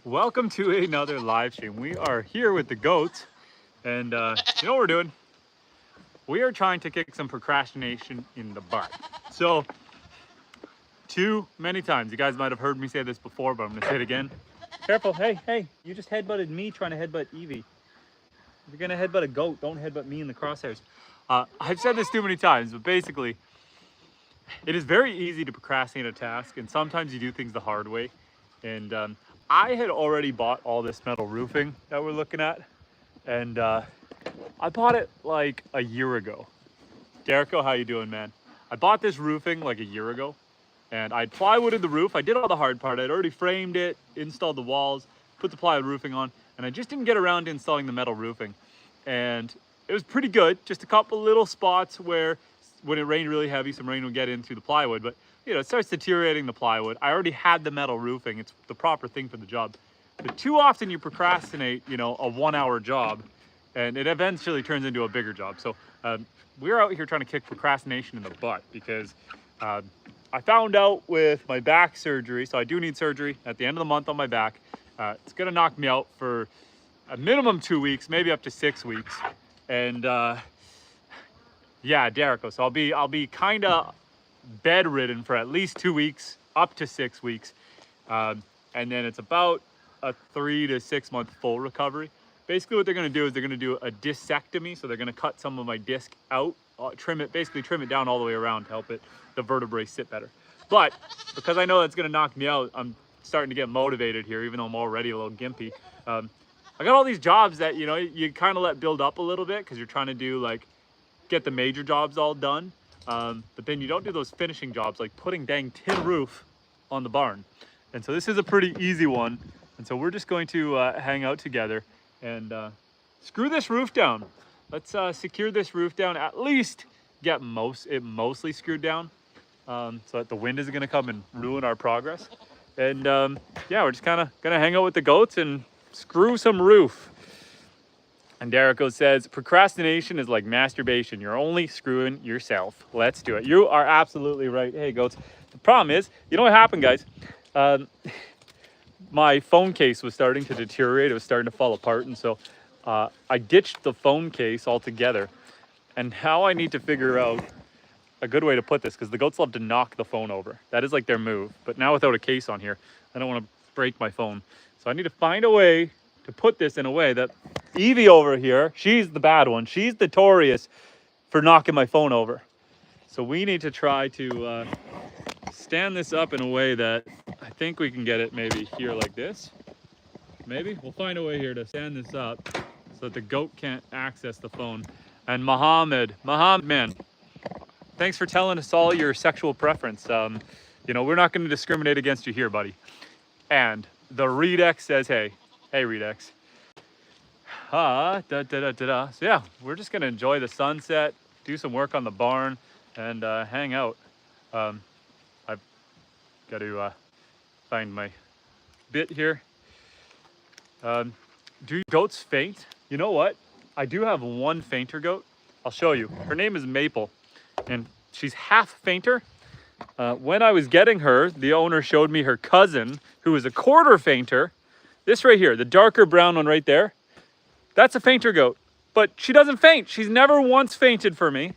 Welcome to another live stream. We are here with the goats, and you know what we're doing? We are trying to kick some procrastination in the butt. So, too many times, you guys might have heard me say this before, but I'm gonna say it again. Careful, hey, you just headbutted me trying to headbutt Evie. If you're gonna headbutt a goat, don't headbutt me in the crosshairs. I've said this too many times, but basically, it is very easy to procrastinate a task, and sometimes you do things the hard way. And I had already bought all this metal roofing that we're looking at, and I bought it like a year ago. Derico, how you doing, man? I bought this roofing like a year ago, and I plywooded the roof. I did all the hard part. I'd already framed it, installed the walls, put the plywood roofing on, and I just didn't get around to installing the metal roofing. And it was pretty good, just a couple little spots where when it rained really heavy, some rain would get in through the plywood, but you know, it starts deteriorating the plywood. I already had the metal roofing. It's the proper thing for the job. But too often you procrastinate, you know, a 1 hour job, and it eventually turns into a bigger job. So we're out here trying to kick procrastination in the butt because I found out with my back surgery, so I do need surgery at the end of the month on my back. It's gonna knock me out for a minimum 2 weeks, maybe up to 6 weeks. And yeah, Derico, so I'll be kind of bedridden for at least 2 weeks, up to 6 weeks. And then it's about a 3 to 6 month full recovery. Basically what they're gonna do is they're gonna do a discectomy. So they're gonna cut some of my disc out, basically trim it down all the way around to help the vertebrae sit better. But because I know that's gonna knock me out, I'm starting to get motivated here, even though I'm already a little gimpy. I got all these jobs that, you know, you kind of let build up a little bit because you're trying to do like, get the major jobs all done. But then you don't do those finishing jobs like putting dang tin roof on the barn. And so this is a pretty easy one. And so we're just going to hang out together and screw this roof down. Let's secure this roof down, at least get it mostly screwed down so that the wind isn't gonna come and ruin our progress. And yeah, we're just kind of gonna hang out with the goats and screw some roof. And Derico says, procrastination is like masturbation. You're only screwing yourself. Let's do it. You are absolutely right. Hey, goats. The problem is, you know what happened, guys? My phone case was starting to deteriorate. It was starting to fall apart. And so I ditched the phone case altogether. And now I need to figure out a good way to put this because the goats love to knock the phone over. That is like their move. But now without a case on here, I don't want to break my phone. So I need to find a way to put this in a way that Evie over here, she's the bad one. She's notorious for knocking my phone over. So we need to try to stand this up in a way that I think we can get it maybe here like this. Maybe we'll find a way here to stand this up so that the goat can't access the phone. And Mohammed, man, thanks for telling us all your sexual preference. You know, we're not going to discriminate against you here, buddy. And the Redex says, hey, Redex. So yeah, we're just gonna enjoy the sunset, do some work on the barn, and hang out. I've got to find my bit here. Do goats faint? You know what? I do have one fainter goat. I'll show you. Her name is Maple, and she's half fainter. When I was getting her, the owner showed me her cousin, who is a quarter fainter. This right here, the darker brown one right there, that's a fainter goat. But she doesn't faint. She's never once fainted for me.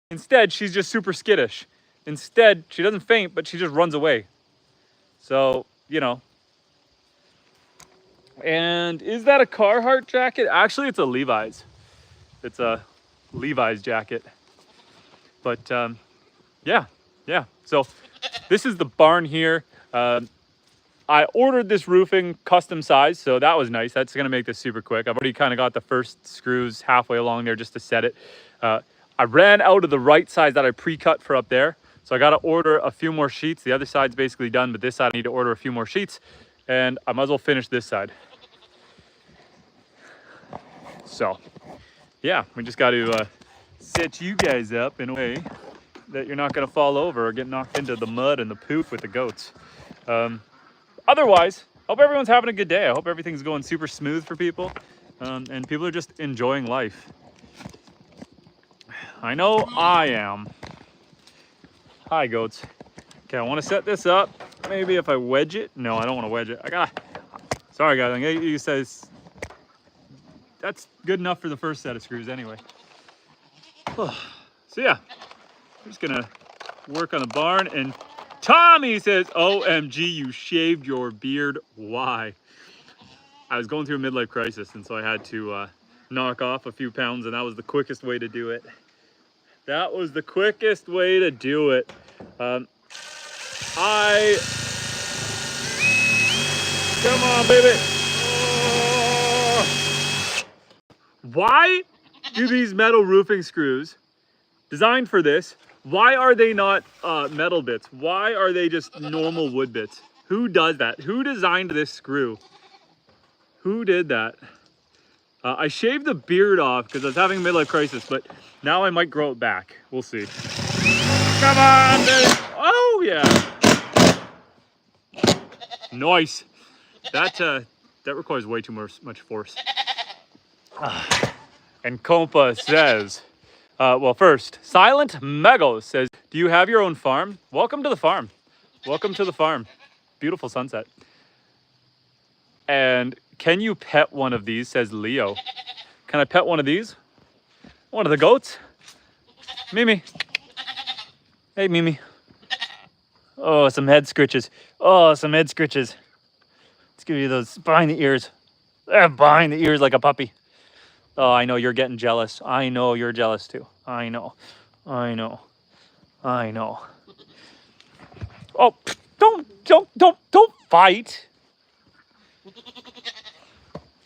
Instead, she's just super skittish. Instead, she doesn't faint, but she just runs away. So, you know. And is that a Carhartt jacket? Actually, it's a Levi's. It's a Levi's jacket. But yeah. So this is the barn here. I ordered this roofing custom size, so that was nice. That's gonna make this super quick. I've already kind of got the first screws halfway along there just to set it. I ran out of the right size that I pre-cut for up there. So I gotta order a few more sheets. The other side's basically done, but this side I need to order a few more sheets, and I might as well finish this side. So yeah, we just got to set you guys up in a way that you're not gonna fall over or get knocked into the mud and the poop with the goats. Otherwise, hope everyone's having a good day. I hope everything's going super smooth for people and people are just enjoying life. I know I am. Hi, goats. Okay, I want to set this up. Maybe if I wedge it. No, I don't want to wedge it. Sorry guys, he says that's good enough for the first set of screws anyway. So yeah, we're just gonna work on the barn. And Tommy says, OMG, you shaved your beard. Why? I was going through a midlife crisis, and so I had to knock off a few pounds, and that was the quickest way to do it. That was the quickest way to do it. Come on, baby. Oh. Why do these metal roofing screws designed for this, why are they not metal bits? Why are they just normal wood bits? Who does that? Who designed this screw? Who did that? I shaved the beard off because I was having a midlife crisis, but now I might grow it back. We'll see. Come on, baby. Oh, yeah. Nice. That requires way too much force. And Compa says, well, first, Silent Megos says, do you have your own farm? Welcome to the farm. Welcome to the farm. Beautiful sunset. And can you pet one of these, says Leo. Can I pet one of these? One of the goats? Mimi. Hey, Mimi. Oh, some head scritches. Oh, some head scritches. Let's give you those behind the ears. Behind the ears like a puppy. Oh, I know you're getting jealous. I know you're jealous too. I know. I know. I know. Oh, don't fight.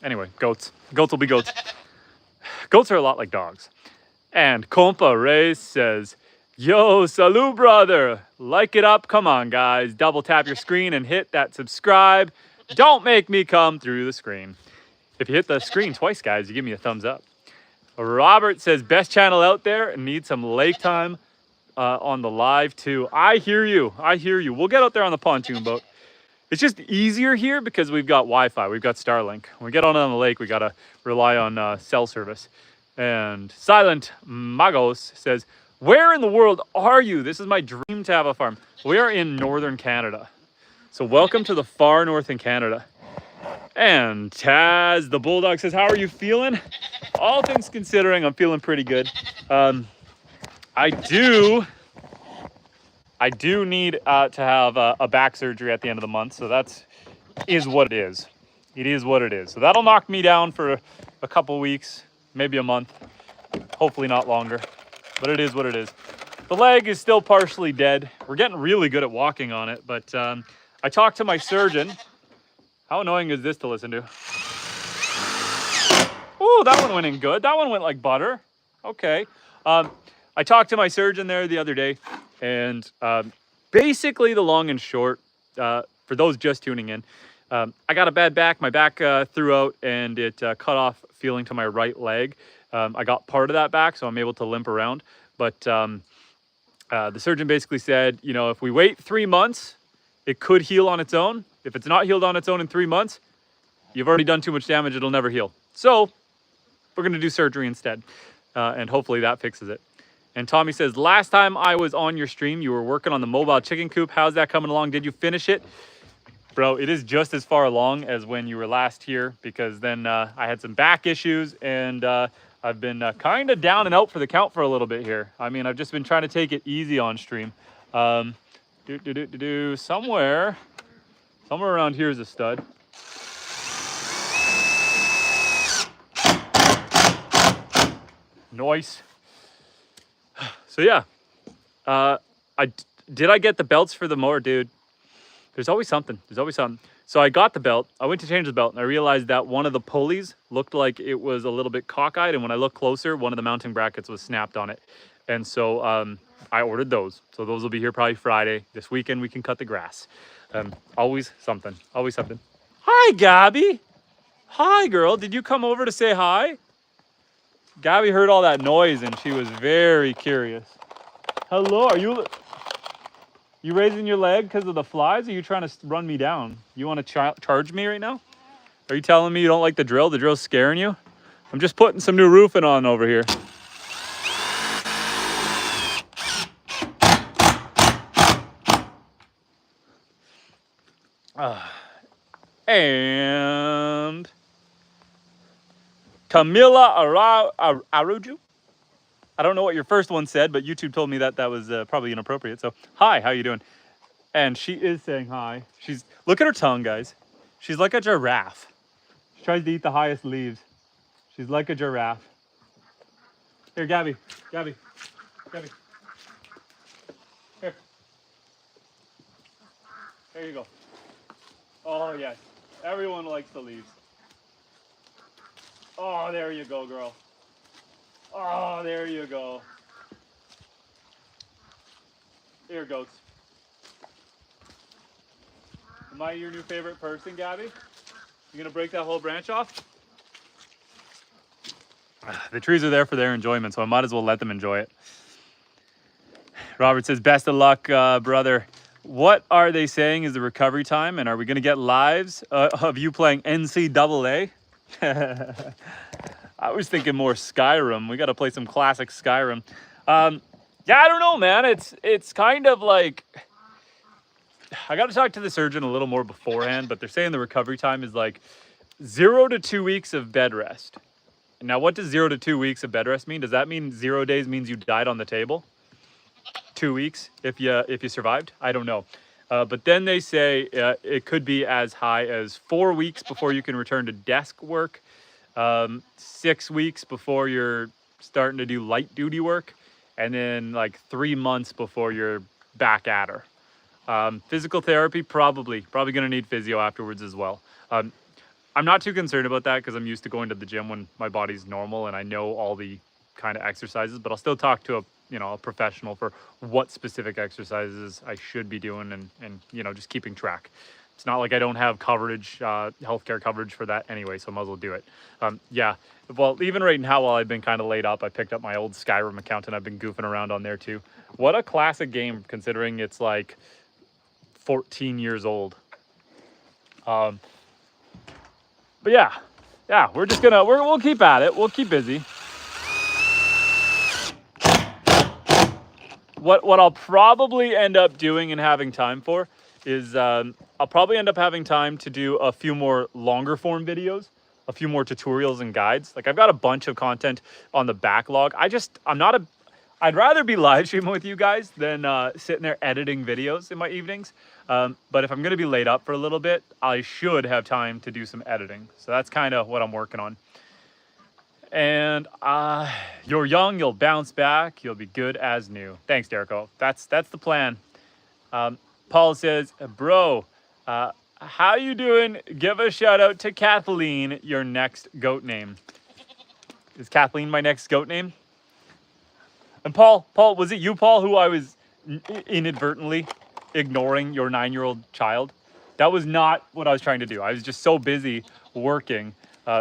Anyway, goats. Goats will be goats. Goats are a lot like dogs. And Compa Ray says, yo, salute, brother. Like it up. Come on, guys. Double tap your screen and hit that subscribe. Don't make me come through the screen. If you hit the screen twice, guys, you give me a thumbs up. Robert says, best channel out there and need some lake time on the live too. I hear you. I hear you. We'll get out there on the pontoon boat. It's just easier here because we've got Wi-Fi. We've got Starlink. When we get on the lake, we got to rely on cell service. And Silent Magos says, where in the world are you? This is my dream to have a farm. We are in northern Canada. So welcome to the far north in Canada. And Taz the Bulldog says, how are you feeling? All things considering, I'm feeling pretty good. I do need to have a back surgery at the end of the month. So is what it is. It is what it is. So that'll knock me down for a couple weeks, maybe a month. Hopefully not longer, but it is what it is. The leg is still partially dead. We're getting really good at walking on it, but I talked to my surgeon. How annoying is this to listen to? Ooh, that one went in good. That one went like butter. Okay. I talked to my surgeon there the other day, and basically the long and short, for those just tuning in, I got a bad back. My back threw out and it cut off feeling to my right leg. I got part of that back, so I'm able to limp around. But the surgeon basically said, you know, if we wait 3 months, it could heal on its own. If it's not healed on its own in 3 months, you've already done too much damage. It'll never heal. So we're going to do surgery instead. And hopefully that fixes it. And Tommy says, last time I was on your stream, you were working on the mobile chicken coop. How's that coming along? Did you finish it? Bro, it is just as far along as when you were last here, because then I had some back issues, and I've been kind of down and out for the count for a little bit here. I mean, I've just been trying to take it easy on stream. Somewhere around here is a stud. Nice. So yeah, did I get the belts for the mower, dude? There's always something. There's always something. So I got the belt. I went to change the belt, and I realized that one of the pulleys looked like it was a little bit cockeyed, and when I looked closer, one of the mounting brackets was snapped on it. And so I ordered those. So those will be here probably Friday. This weekend we can cut the grass. Always something. Always something. Hi, Gabby. Hi, girl. Did you come over to say hi? Gabby heard all that noise and she was very curious. Hello, are you raising your leg because of the flies? Or are you trying to run me down? You want to charge me right now? Are you telling me you don't like the drill? The drill's scaring you? I'm just putting some new roofing on over here. Camila Aruju. I don't know what your first one said, but YouTube told me that that was probably inappropriate. So, hi, how you doing? And she is saying hi. Look at her tongue, guys. She's like a giraffe. She tries to eat the highest leaves. She's like a giraffe. Here, Gabby. Gabby. Gabby. Here. There you go. Oh, yes. Everyone likes the leaves. Oh, there you go, girl. Oh, there you go. Here, goats. Am I your new favorite person, Gabby? You gonna break that whole branch off? The trees are there for their enjoyment, so I might as well let them enjoy it. Robert says, best of luck, brother. What are they saying is the recovery time, and are we gonna get lives of you playing NCAA? I was thinking more Skyrim. We gotta play some classic Skyrim. Yeah, I don't know, man. It's kind of like, I got to talk to the surgeon a little more beforehand, but they're saying the recovery time is like 0 to 2 weeks of bed rest. Now, what does 0 to 2 weeks of bed rest mean? Does that mean 0 days means you died on the table? 2 weeks if you survived? I don't know. But then they say it could be as high as 4 weeks before you can return to desk work, 6 weeks before you're starting to do light duty work, and then like 3 months before you're back at her. Physical therapy, probably going to need physio afterwards as well. I'm not too concerned about that because I'm used to going to the gym when my body's normal and I know all the kind of exercises, but I'll still talk to a professional for what specific exercises I should be doing and just keeping track. It's not like I don't have coverage, healthcare coverage for that anyway, so I might as well do it. Yeah, well, even right now while I've been kind of laid up, I picked up my old Skyrim account and I've been goofing around on there too. What a classic game considering it's like 14 years old. But yeah, we're just gonna, we'll keep at it. We'll keep busy. What I'll probably end up doing and having time for is I'll probably end up having time to do a few more longer form videos, a few more tutorials and guides. Like I've got a bunch of content on the backlog. I'd rather be live streaming with you guys than sitting there editing videos in my evenings. But if I'm gonna be laid up for a little bit, I should have time to do some editing. So that's kind of what I'm working on. And you're young, you'll bounce back, you'll be good as new. Thanks, Derico. That's the plan. Paul says, bro, how you doing? Give a shout out to Kathleen, your next goat name. Is Kathleen my next goat name? And Paul, was it you, Paul, who I was inadvertently ignoring your 9-year-old child? That was not what I was trying to do. I was just so busy working.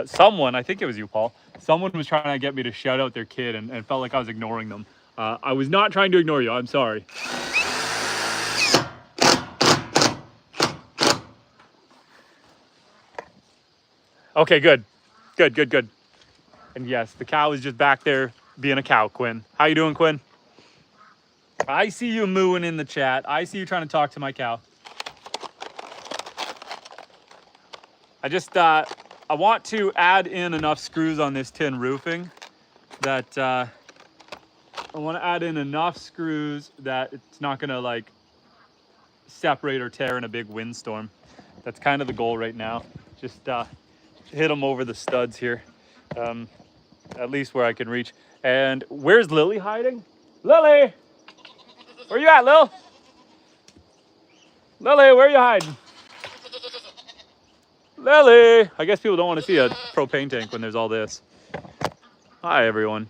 Someone, I think it was you, Paul, someone was trying to get me to shout out their kid and felt like I was ignoring them. I was not trying to ignore you. I'm sorry. Okay, good. And yes, the cow is just back there being a cow, Quinn. How you doing, Quinn? I see you mooing in the chat. I see you trying to talk to my cow. I want to add in enough screws on this tin roofing that I want to add in enough screws that it's not going to like separate or tear in a big windstorm. That's kind of the goal right now. Just hit them over the studs here, at least where I can reach. And where's Lily hiding? Lily! Where you at, Lil? Lily, where are you hiding? Lily! I guess people don't want to see a propane tank when there's all this. Hi, everyone.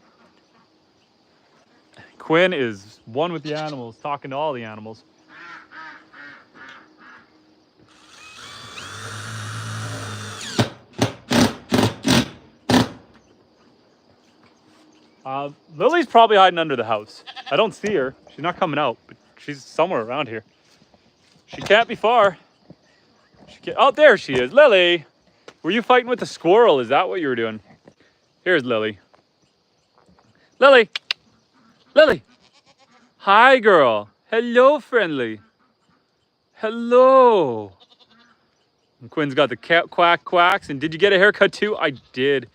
Quinn is one with the animals, talking to all the animals. Lily's probably hiding under the house. I don't see her. She's not coming out, but she's somewhere around here. She can't be far. Oh, there she is. Lily! Were you fighting with the squirrel? Is that what you were doing? Here's Lily. Lily! Lily! Hi, girl. Hello, friendly. Hello. And Quinn's got the cat quacks. And did you get a haircut too? I did.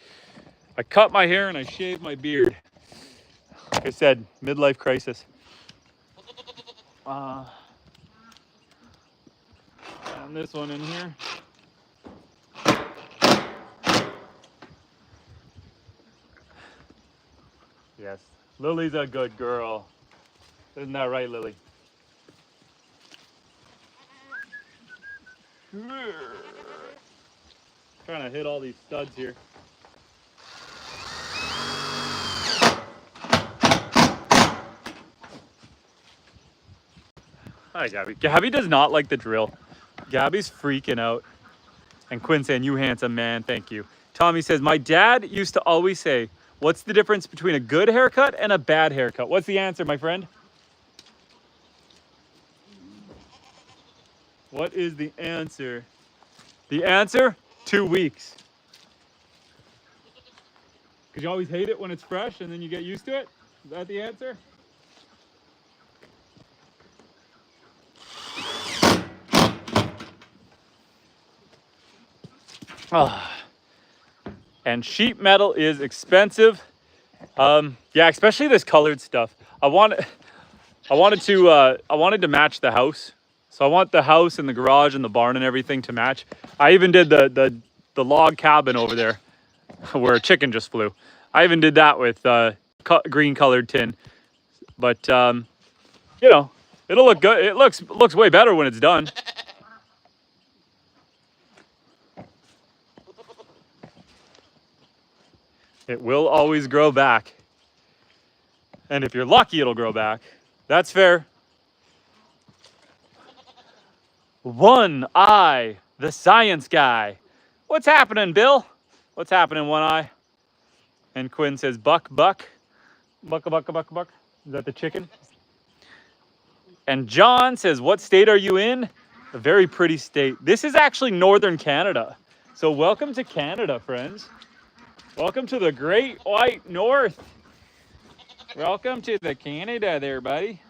I cut my hair and I shaved my beard. Like I said, midlife crisis. And this one in here. Yes, Lily's a good girl. Isn't that right, Lily? Trying to hit all these studs here. Hi, Gabby. Gabby does not like the drill. Gabby's freaking out. And Quinn saying, you handsome man, thank you. Tommy says, my dad used to always say, what's the difference between a good haircut and a bad haircut? What's the answer, my friend? What is the answer? The answer, 2 weeks. Because you always hate it when it's fresh and then you get used to it? Is that the answer? Oh. And sheet metal is expensive. Yeah, especially this colored stuff. I wanted to match the house. So I want the house and the garage and the barn and everything to match. I even did the log cabin over there where a chicken just flew. I even did that with green colored tin. But you know, it'll look good. It looks way better when it's done. It will always grow back. And if you're lucky, it'll grow back. That's fair. One Eye, the science guy. What's happening, Bill? What's happening, One Eye? And Quinn says, buck, buck. Buck, buck, buck, buck. Is that the chicken? And John says, what state are you in? A very pretty state. This is actually northern Canada. So welcome to Canada, friends. Welcome to the Great White North. Welcome to the Canada there, buddy.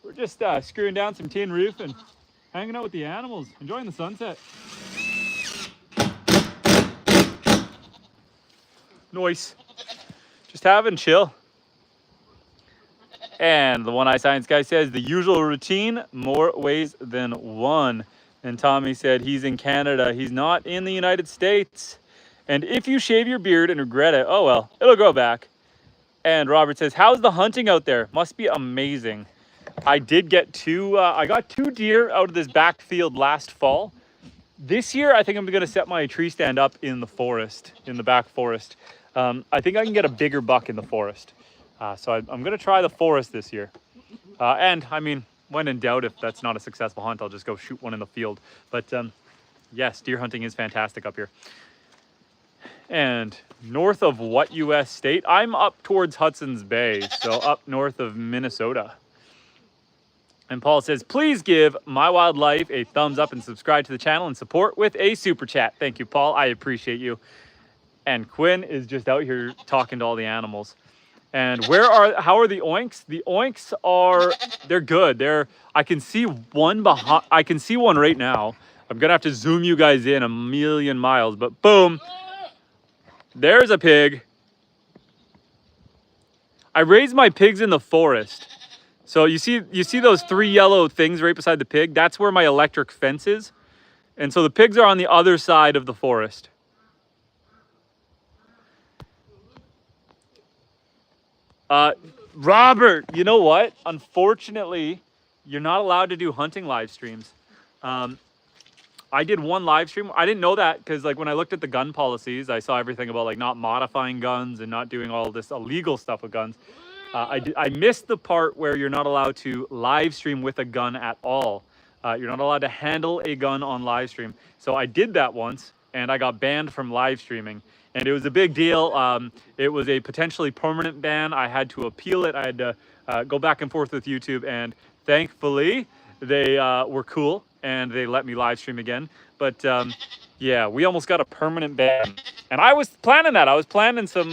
We're just screwing down some tin roof and hanging out with the animals, enjoying the sunset. Nice. Just having chill. And the One Eye Science guy says, the usual routine, more ways than one. And Tommy said he's in Canada. He's not in the United States. And if you shave your beard and regret it, oh well, it'll grow back. And Robert says, how's the hunting out there? Must be amazing. I did get I got 2 deer out of this back field last fall. This year, I think I'm gonna set my tree stand up in the forest, in the back forest. I think I can get a bigger buck in the forest. So I'm going to try the forest this year. And I mean, when in doubt, if that's not a successful hunt, I'll just go shoot one in the field. But yes, deer hunting is fantastic up here. And north of what U.S. state? I'm up towards Hudson's Bay, so up north of Minnesota. And Paul says, please give My Wildlife a thumbs up and subscribe to the channel and support with a super chat. Thank you, Paul. I appreciate you. And Quinn is just out here talking to all the animals. And how are the oinks? The oinks they're good. I can see one behind, I can see one right now. I'm gonna have to zoom you guys in a million miles, but boom, there's a pig. I raise my pigs in the forest. So you see those 3 yellow things right beside the pig? That's where my electric fence is. And so the pigs are on the other side of the forest. Robert, you know what? Unfortunately, you're not allowed to do hunting live streams. I did one live stream. I didn't know that because like when I looked at the gun policies, I saw everything about like not modifying guns and not doing all this illegal stuff with guns. I missed the part where you're not allowed to live stream with a gun at all. You're not allowed to handle a gun on live stream. So I did that once and I got banned from live streaming. And it was a big deal. It was a potentially permanent ban. I had to appeal it. I had to go back and forth with YouTube. And thankfully, they were cool and they let me live stream again. But yeah, we almost got a permanent ban. And I was planning that. I was planning some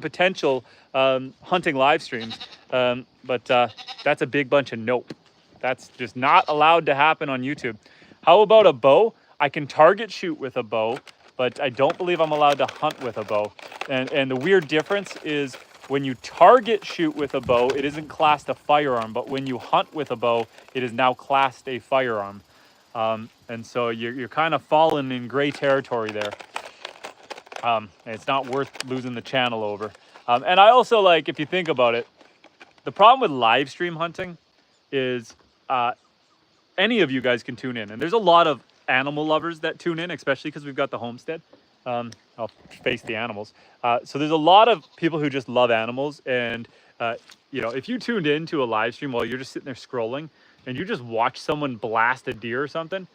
potential hunting live streams. But that's a big bunch of nope. That's just not allowed to happen on YouTube. How about a bow? I can target shoot with a bow, but I don't believe I'm allowed to hunt with a bow. And the weird difference is when you target shoot with a bow, it isn't classed a firearm, but when you hunt with a bow, it is now classed a firearm. And so you're kind of falling in gray territory there. And it's not worth losing the channel over. And I also like, if you think about it, the problem with live stream hunting is any of you guys can tune in. And there's a lot of animal lovers that tune in, especially because we've got the homestead. I'll face the animals. So there's a lot of people who just love animals. And, you know, if you tuned into a live stream while you're just sitting there scrolling and you just watch someone blast a deer or something,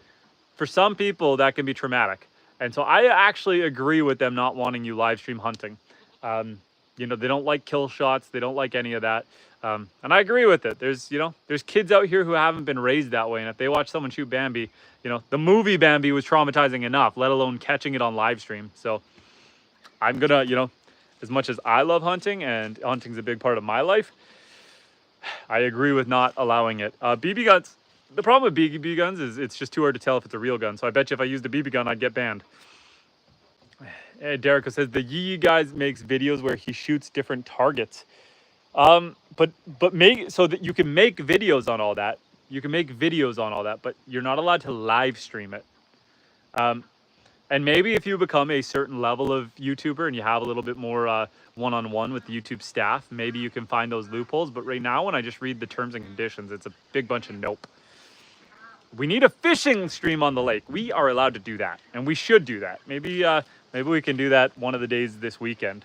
for some people that can be traumatic. And so I actually agree with them not wanting you live stream hunting. You know, they don't like kill shots. They don't like any of that. And I agree with it. There's kids out here who haven't been raised that way. And if they watch someone shoot Bambi, you know, the movie Bambi was traumatizing enough, let alone catching it on live stream. So I'm gonna, you know, as much as I love hunting and hunting's a big part of my life, I agree with not allowing it. BB guns, the problem with BB guns is it's just too hard to tell if it's a real gun. So I bet you if I used a BB gun, I'd get banned. Derek says the Yee guys makes videos where he shoots different targets. But make so that you can make videos on all that. You can make videos on all that, but you're not allowed to live stream it. And maybe if you become a certain level of YouTuber and you have a little bit more one-on-one with the YouTube staff, maybe you can find those loopholes. But right now, when I just read the terms and conditions, it's a big bunch of nope. We need a fishing stream on the lake. We are allowed to do that, and we should do that. Maybe we can do that one of the days this weekend.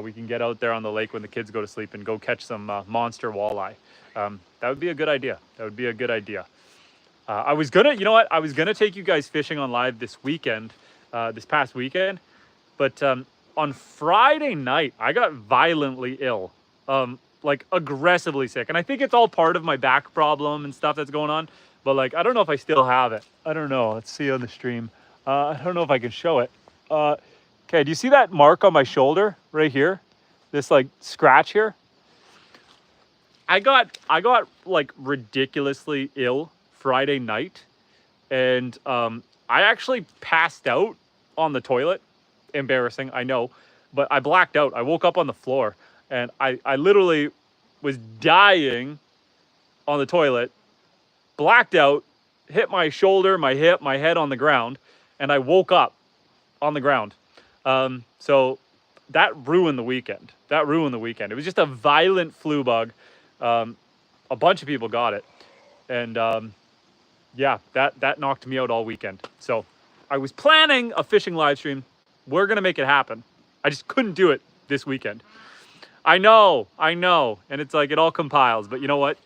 We can get out there on the lake when the kids go to sleep and go catch some monster walleye. That would be a good idea. That would be a good idea. I was gonna, you know what? I was gonna take you guys fishing on live this weekend, this past weekend, but on Friday night, I got violently ill, like aggressively sick. And I think it's all part of my back problem and stuff that's going on. But like, I don't know if I still have it. I don't know. Let's see on the stream. I don't know if I can show it. Okay, do you see that mark on my shoulder right here? This like scratch here? I got like ridiculously ill Friday night, and I actually passed out on the toilet. Embarrassing, I know, but I blacked out. I woke up on the floor, and I literally was dying on the toilet, blacked out, hit my shoulder, my hip, my head on the ground, and I woke up on the ground. So that ruined the weekend. That ruined the weekend. It was just a violent flu bug. A bunch of people got it. And yeah, that knocked me out all weekend. So I was planning a fishing live stream. We're going to make it happen. I just couldn't do it this weekend. I know. And it's like it all compiles. But you know what?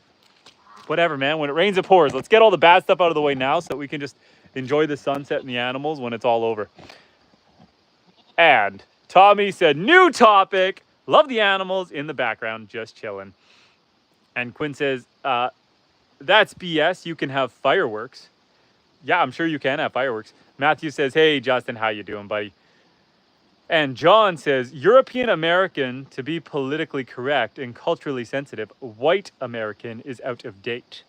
Whatever, man. When it rains, it pours. Let's get all the bad stuff out of the way now so that we can just enjoy the sunset and the animals when it's all over. And Tommy said, new topic. Love the animals in the background, just chilling. And Quinn says, that's BS. You can have fireworks. Yeah, I'm sure you can have fireworks. Matthew says, hey, Justin, how you doing, buddy? And John says, European American to be politically correct and culturally sensitive. White American is out of date.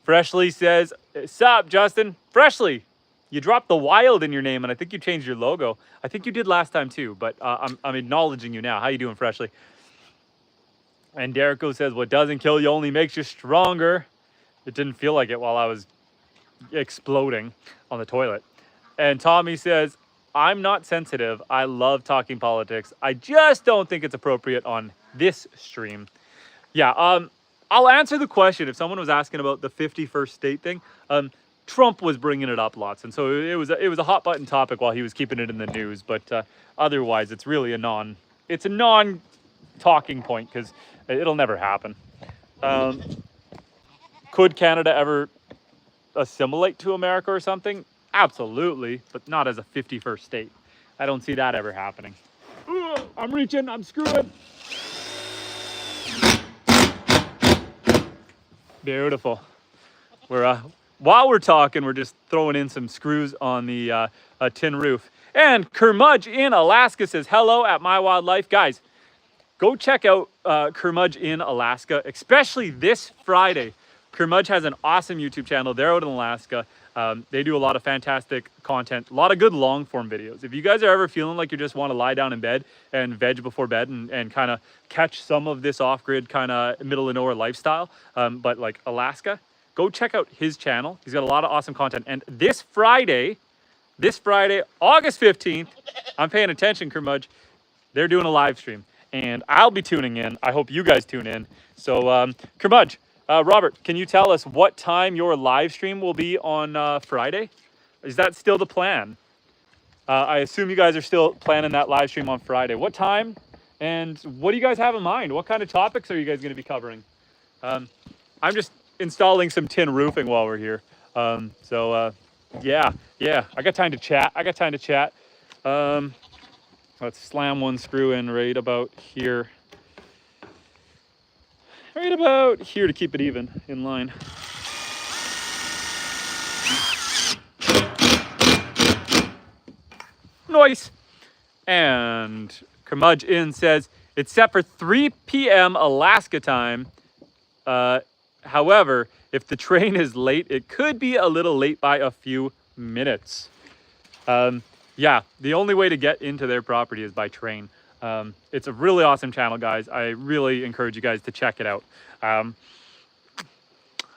Freshly says, sup, Justin? Freshly, you dropped the wild in your name, and I think you changed your logo. I think you did last time too, but I'm acknowledging you now. How you doing, Freshly? And Derico says, what doesn't kill you only makes you stronger. It didn't feel like it while I was exploding on the toilet. And Tommy says, I'm not sensitive. I love talking politics. I just don't think it's appropriate on this stream. Yeah, I'll answer the question. If someone was asking about the 51st state thing, Trump was bringing it up lots. And so it was a hot button topic while he was keeping it in the news. But otherwise, it's really a non-talking point because it'll never happen. Could Canada ever assimilate to America or something? Absolutely, but not as a 51st state. I don't see that ever happening. Ooh, I'm reaching, I'm screwing. Beautiful. While we're talking, we're just throwing in some screws on the tin roof. And Kermudge in Alaska says, hello at My Wildlife. Guys, go check out Kermudge in Alaska, especially this Friday. Kermudge has an awesome YouTube channel. They're out in Alaska. They do a lot of fantastic content, a lot of good long form videos. If you guys are ever feeling like you just want to lie down in bed and veg before bed and kind of catch some of this off-grid kind of middle of nowhere lifestyle, but like Alaska, go check out his channel. He's got a lot of awesome content. And this Friday, August 15th, I'm paying attention, Kermudge, they're doing a live stream. And I'll be tuning in. I hope you guys tune in. So, Kermudge, Robert, can you tell us what time your live stream will be on Friday? Is that still the plan? I assume you guys are still planning that live stream on Friday. What time? And what do you guys have in mind? What kind of topics are you guys going to be covering? I'm just installing some tin roofing while we're here. Yeah, I got time to chat. Let's slam one screw in right about here. Right about here to keep it even in line. Nice. And Kermudge in says it's set for 3 p.m. Alaska time. However, if the train is late, it could be a little late by a few minutes. Yeah, the only way to get into their property is by train. It's a really awesome channel, guys. I really encourage you guys to check it out. I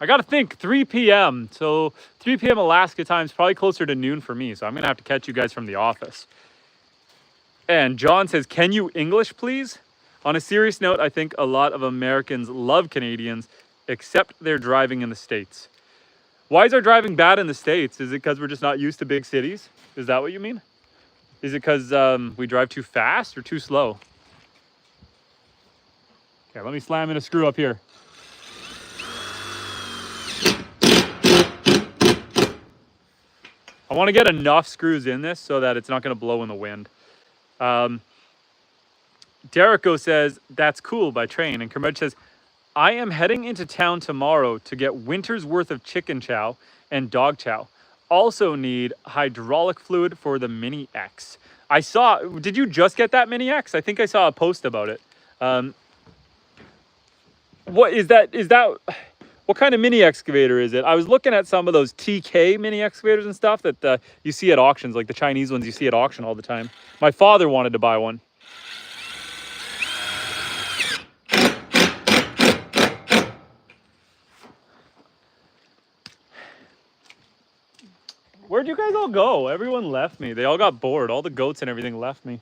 got to think 3 p.m. So 3 p.m. Alaska time is probably closer to noon for me. So I'm going to have to catch you guys from the office. And John says, can you English, please? On a serious note, I think a lot of Americans love Canadians, except they're driving in the States. Why is our driving bad in the States? Is it because we're just not used to big cities? Is that what you mean? Is it because we drive too fast or too slow? Okay, let me slam in a screw up here. I want to get enough screws in this so that it's not going to blow in the wind. Derico says, that's cool by train. And Kermudge says, I am heading into town tomorrow to get winter's worth of chicken chow and dog chow. Also need hydraulic fluid for the Mini X. I saw, did you just get that Mini X? I think I saw a post about it. What is that, what kind of mini excavator is it? I was looking at some of those TK mini excavators and stuff that you see at auctions, like the Chinese ones you see at auction all the time. My father wanted to buy one. Where'd you guys all go? Everyone left me. They all got bored. All the goats and everything left me.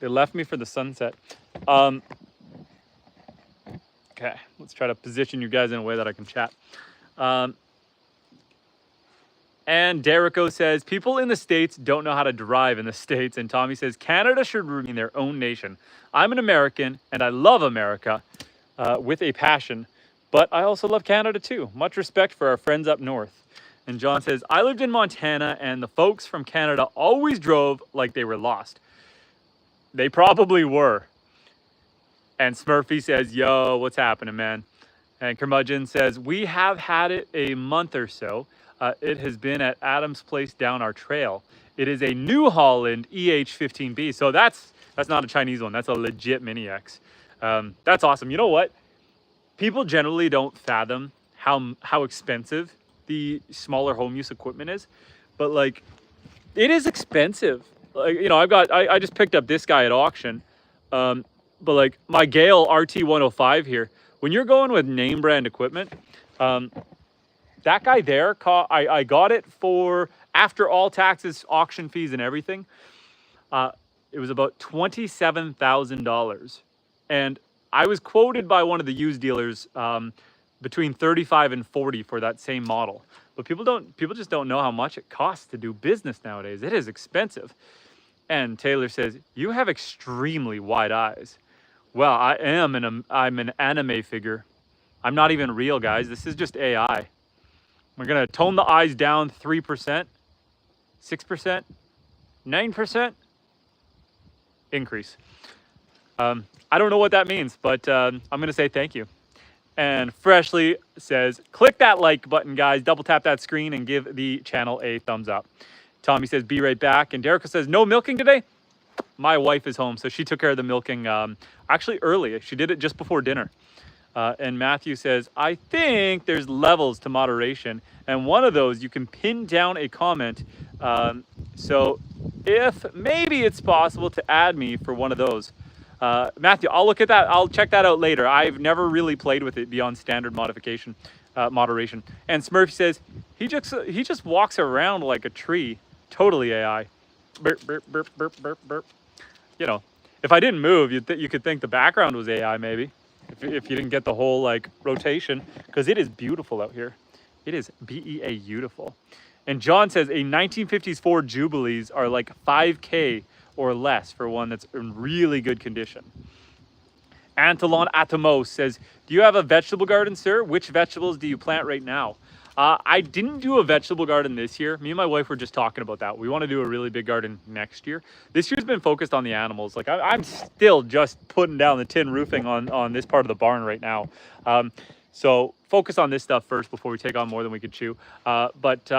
They left me for the sunset. Okay, let's try to position you guys in a way that I can chat. And Derico says, people in the States don't know how to drive in the States. And Tommy says, Canada should remain their own nation. I'm an American and I love America with a passion, but I also love Canada too. Much respect for our friends up north. And John says, I lived in Montana and the folks from Canada always drove like they were lost. They probably were. And Smurfy says, yo, what's happening, man? And Curmudgeon says, we have had it a month or so. It has been at Adam's place down our trail. It is a New Holland EH15B. So that's not a Chinese one. That's a legit Mini X. That's awesome. You know what? People generally don't fathom how expensive the smaller home use equipment is, but like it is expensive. Like, you know, I just picked up this guy at auction, but like my Gale RT105 here, when you're going with name brand equipment, that guy there, I got it for, after all taxes, auction fees and everything, it was about $27,000. And I was quoted by one of the used dealers between 35 and 40 for that same model. But people just don't know how much it costs to do business nowadays. It is expensive. And Taylor says, you have extremely wide eyes. Well, I'm an anime figure. I'm not even real, guys. This is just AI. We're gonna tone the eyes down 3%, 6%, 9% increase. I don't know what that means, but I'm gonna say thank you. And Freshly says, click that like button, guys. Double tap that screen and give the channel a thumbs up. Tommy says, be right back. And Derica says, no milking today? My wife is home, so she took care of the milking actually early. She did it just before dinner. And Matthew says, I think there's levels to moderation. And one of those, you can pin down a comment. So if maybe it's possible to add me for one of those. Matthew, I'll look at that. I'll check that out later. I've never really played with it beyond standard modification, moderation. And Smurfy says, he just walks around like a tree. Totally AI. Burp, burp, burp, burp, burp, burp. You know, if I didn't move, you could think the background was AI maybe. If you didn't get the whole like rotation, because it is beautiful out here. It is BEA beautiful. And John says a 1950s Ford Jubilees are like 5K or less for one that's in really good condition. Antolon Atamos says, do you have a vegetable garden, sir? Which vegetables do you plant right now? I didn't do a vegetable garden this year. Me and my wife were just talking about that. We want to do a really big garden next year. This year's been focused on the animals. Like I'm still just putting down the tin roofing on this part of the barn right now. So focus on this stuff first before we take on more than we could chew. But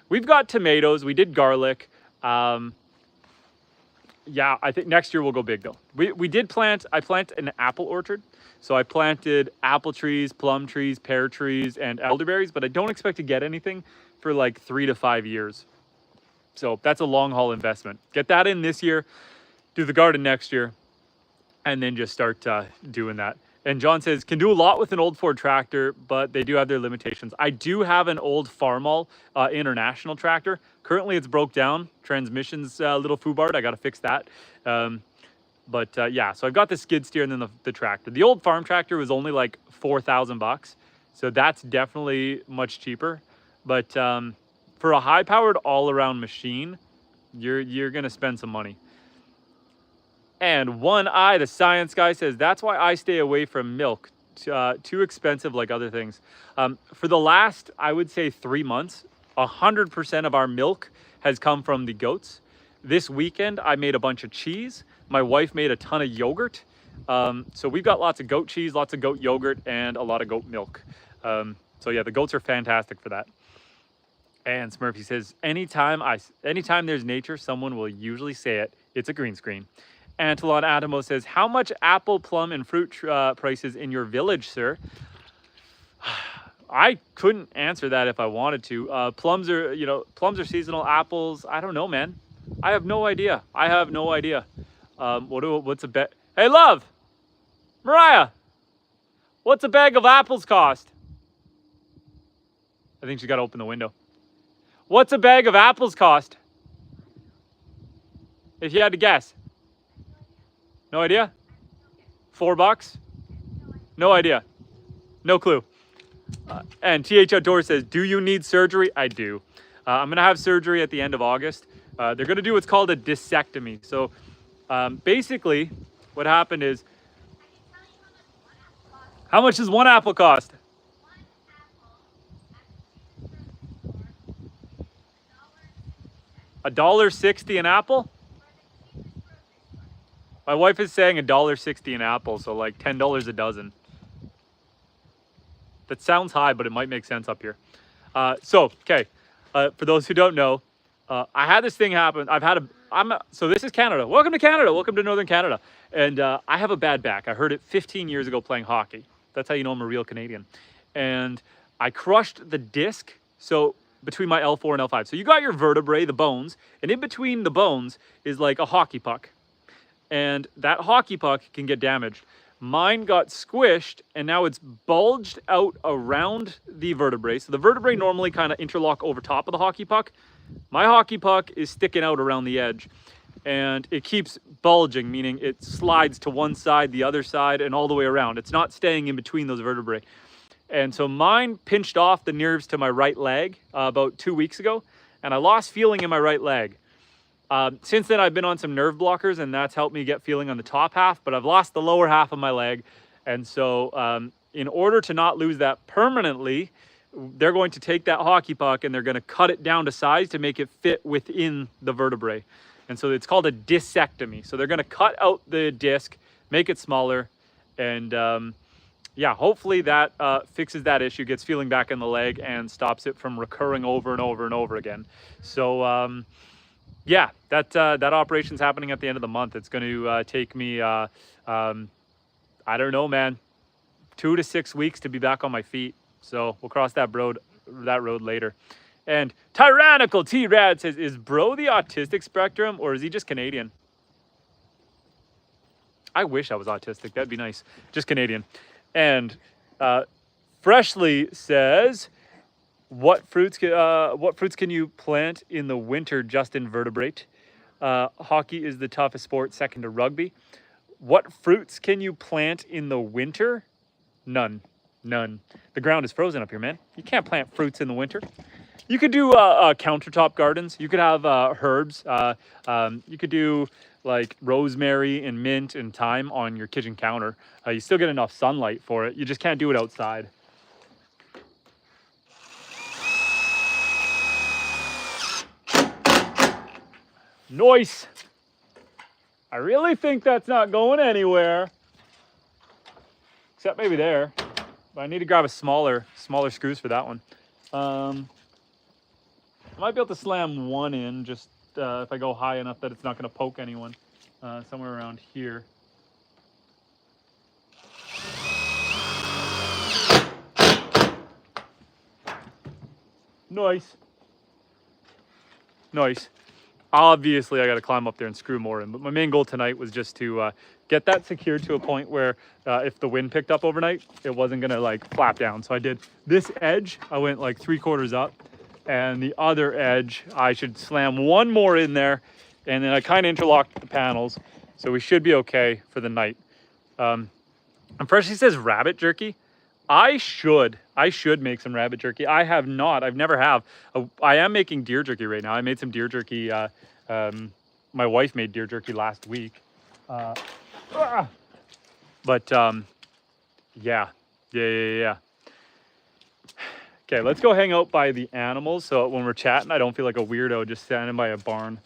we've got tomatoes. We did garlic. Yeah, I think next year we'll go big though. We did plant, I planted an apple orchard. So I planted apple trees, plum trees, pear trees, and elderberries, but I don't expect to get anything for like 3 to 5 years. So that's a long haul investment. Get that in this year, do the garden next year, and then just start doing that. And John says, can do a lot with an old Ford tractor, but they do have their limitations. I do have an old Farmall International tractor. Currently it's broke down. Transmission's a little foobarred. I got to fix that. But yeah, so I've got the skid steer and then the tractor. The old farm tractor was only like $4,000. So that's definitely much cheaper. But for a high powered all around machine, you're going to spend some money. And One Eye, the science guy, says, that's why I stay away from milk. Too expensive like other things. For the last, I would say 3 months, 100% of our milk has come from the goats. This weekend, I made a bunch of cheese. My wife made a ton of yogurt. So we've got lots of goat cheese, lots of goat yogurt, and a lot of goat milk. So yeah, the goats are fantastic for that. And Smurfy says, anytime there's nature, someone will usually say it. It's a green screen. Antolon Adamo says, how much apple, plum, and fruit prices in your village, sir? I couldn't answer that if I wanted to. Plums are seasonal. Apples, I don't know, man. I have no idea. What's a bag? Hey, love! Mariah! What's a bag of apples cost? I think she's got to open the window. What's a bag of apples cost? If you had to guess. No idea? $4? No idea. No clue. And TH Outdoor says, do you need surgery? I do. I'm going to have surgery at the end of August. They're going to do what's called a discectomy. So basically what happened is, how much does one apple cost? $1.60 an apple? My wife is saying $1.60 an apple, so like $10 a dozen. That sounds high, but it might make sense up here. Okay. For those who don't know, I had this thing happen. So this is Canada. Welcome to Canada. Welcome to Northern Canada. And I have a bad back. I heard it 15 years ago playing hockey. That's how you know I'm a real Canadian. And I crushed the disc. So between my L4 and L5. So you got your vertebrae, the bones, and in between the bones is like a hockey puck. And that hockey puck can get damaged. Mine got squished and now it's bulged out around the vertebrae. So the vertebrae normally kind of interlock over top of the hockey puck. My hockey puck is sticking out around the edge and it keeps bulging, meaning it slides to one side, the other side, and all the way around. It's not staying in between those vertebrae. And so mine pinched off the nerves to my right leg about 2 weeks ago, and I lost feeling in my right leg. Since then, I've been on some nerve blockers, and that's helped me get feeling on the top half, but I've lost the lower half of my leg. And so in order to not lose that permanently, they're going to take that hockey puck and they're going to cut it down to size to make it fit within the vertebrae. And so it's called a discectomy. So they're going to cut out the disc, make it smaller, and yeah, hopefully that fixes that issue, gets feeling back in the leg, and stops it from recurring over and over and over again. So yeah, that operation's happening at the end of the month. It's going to take me, I don't know, man, 2 to 6 weeks to be back on my feet. So we'll cross that road later. And Tyrannical T-Rad says, is bro the autistic spectrum or is he just Canadian? I wish I was autistic. That'd be nice. Just Canadian. And Freshly says, what fruits can you plant in the winter? Just invertebrate. Hockey is the toughest sport, second to rugby. What fruits can you plant in the winter? None. The ground is frozen up here, man. You can't plant fruits in the winter. You could do countertop gardens. You could have herbs. You could do like rosemary and mint and thyme on your kitchen counter. You still get enough sunlight for it. You just can't do it outside. Nice. I really think that's not going anywhere. Except maybe there. But I need to grab a smaller screws for that one. I might be able to slam one in just if I go high enough that it's not going to poke anyone. Somewhere around here. Nice. Obviously, I got to climb up there and screw more in. But my main goal tonight was just to get that secured to a point where if the wind picked up overnight, it wasn't going to like flap down. So I did this edge. I went like 3/4 up. And the other edge, I should slam one more in there. And then I kind of interlocked the panels. So we should be okay for the night. And Freshly says rabbit jerky. I should make some rabbit jerky. I have not. I've never have. I am making deer jerky right now. I made some deer jerky. My wife made deer jerky last week. Yeah. Okay, let's go hang out by the animals. So when we're chatting, I don't feel like a weirdo just standing by a barn.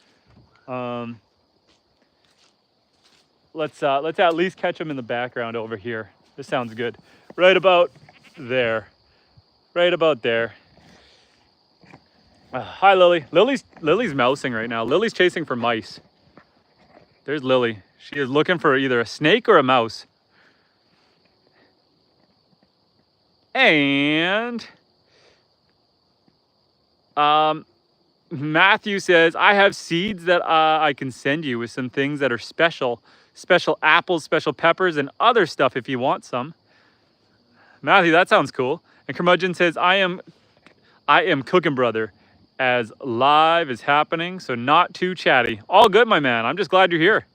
Let's at least catch them in the background over here. This sounds good. Right about there. Hi, Lily. Lily's mousing right now. Lily's chasing for mice. There's Lily. She is looking for either a snake or a mouse. And Matthew says, I have seeds that I can send you with some things that are special apples, special peppers, and other stuff if you want some. Matthew, that sounds cool. And Curmudgeon says, I am cooking, brother, as live is happening, so not too chatty. All good, my man. I'm just glad you're here.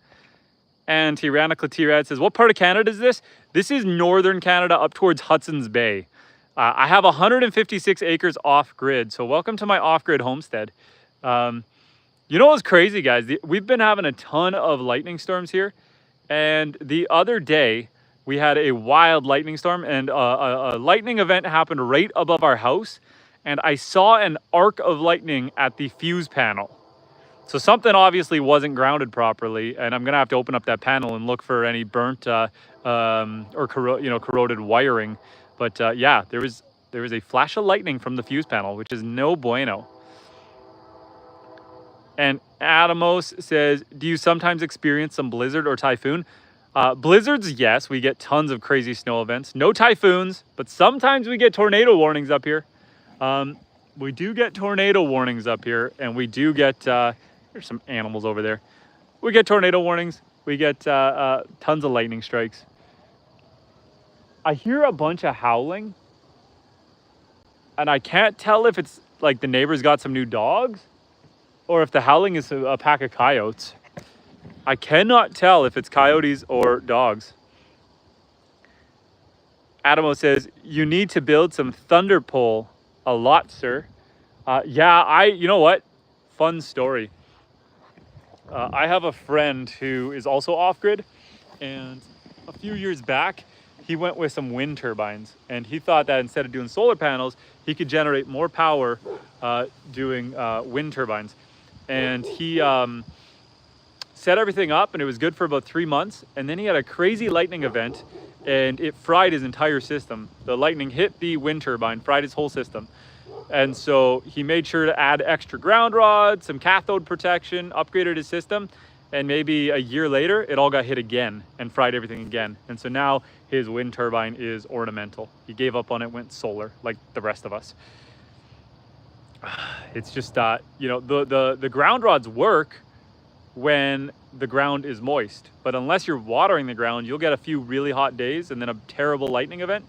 And Tyrannical T-Rad says, what part of Canada is this? This is northern Canada up towards Hudson's Bay. I have 156 acres off-grid, so welcome to my off-grid homestead. You know what's crazy, guys? We've been having a ton of lightning storms here, and the other day, we had a wild lightning storm, and a lightning event happened right above our house, and I saw an arc of lightning at the fuse panel. So something obviously wasn't grounded properly, and I'm gonna have to open up that panel and look for any burnt or corroded wiring. But yeah, there was a flash of lightning from the fuse panel, which is no bueno. And Adamos says, do you sometimes experience some blizzard or typhoon? Blizzards, yes, we get tons of crazy snow events. No typhoons, but sometimes we get tornado warnings up here. We do get tornado warnings up here, and we do get, there's some animals over there. We get tornado warnings. We get tons of lightning strikes. I hear a bunch of howling, and I can't tell if it's like the neighbors got some new dogs or if the howling is a pack of coyotes. I cannot tell if it's coyotes or dogs. Adamo says, you need to build some thunder pole a lot, sir. Yeah, you know what? Fun story. I have a friend who is also off-grid, and a few years back, he went with some wind turbines, and he thought that instead of doing solar panels, he could generate more power doing wind turbines. And he set everything up, and it was good for about 3 months, and then he had a crazy lightning event, and it fried his entire system. The lightning hit the wind turbine, fried his whole system. And so he made sure to add extra ground rods, some cathode protection, upgraded his system, and maybe a year later, it all got hit again and fried everything again. And so now his wind turbine is ornamental. He gave up on it, went solar, like the rest of us. It's just, you know, the ground rods work when the ground is moist, but unless you're watering the ground, you'll get a few really hot days and then a terrible lightning event,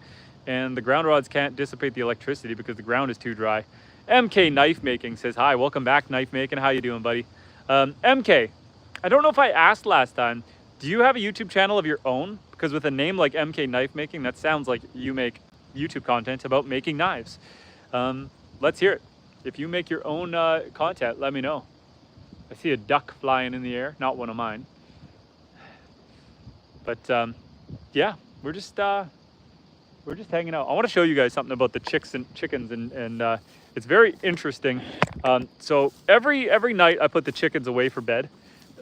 and the ground rods can't dissipate the electricity because the ground is too dry. MK Knife Making says, hi, welcome back, Knife Making. How you doing, buddy? MK, I don't know if I asked last time, do you have a YouTube channel of your own? Because with a name like MK Knife Making, that sounds like you make YouTube content about making knives. Let's hear it. If you make your own content, let me know. I see a duck flying in the air, not one of mine. But yeah, we're just hanging out. I want to show you guys something about the chickens, and it's very interesting. So every night I put the chickens away for bed,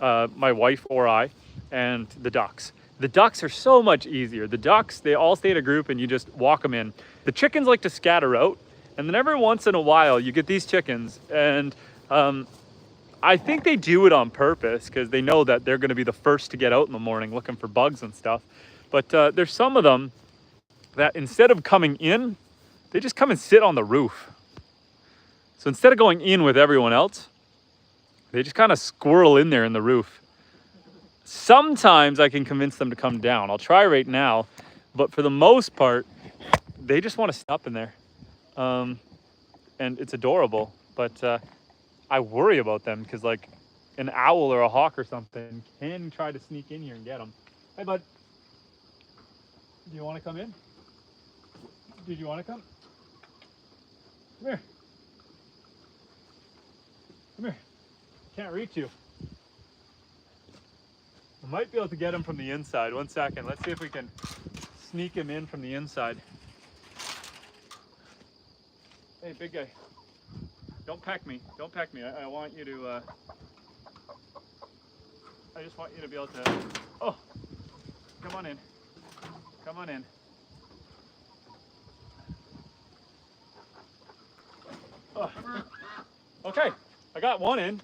my wife or I, and the ducks. The ducks are so much easier. The ducks, they all stay in a group and you just walk them in. The chickens like to scatter out, and then every once in a while you get these chickens, and I think they do it on purpose because they know that they're going to be the first to get out in the morning looking for bugs and stuff. But there's some of them that instead of coming in, they just come and sit on the roof. So instead of going in with everyone else, they just kind of squirrel in there in the roof. Sometimes I can convince them to come down. I'll try right now, but for the most part, they just want to stay up in there. And it's adorable, but I worry about them because like an owl or a hawk or something can try to sneak in here and get them. Hey, bud. Do you want to come in? Did you want to come? Come here. Come here. Can't reach you. I might be able to get him from the inside. 1 second. Let's see if we can sneak him in from the inside. Hey, big guy. Don't peck me. Don't peck me. I want you to, I just want you to be able to, oh, come on in. Come on in. Oh. Okay, I got one in.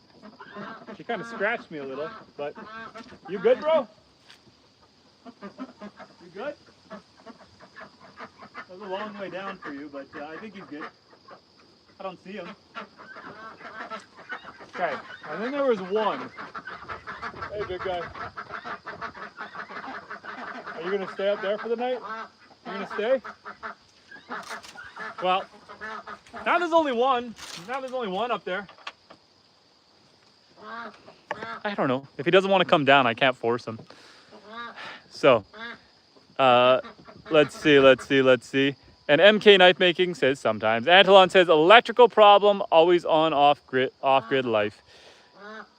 She kind of scratched me a little, but you good, bro? You good? That was a long way down for you, but I think he's good. I don't see him. Okay, and then there was one. Hey, big guy. Are you gonna stay up there for the night? You gonna stay? Well, now there's only one. Now there's only one up there. I don't know. If he doesn't want to come down, I can't force him. So, let's see. And MK Knife Making says sometimes. Antelon says electrical problem, always on off-grid life.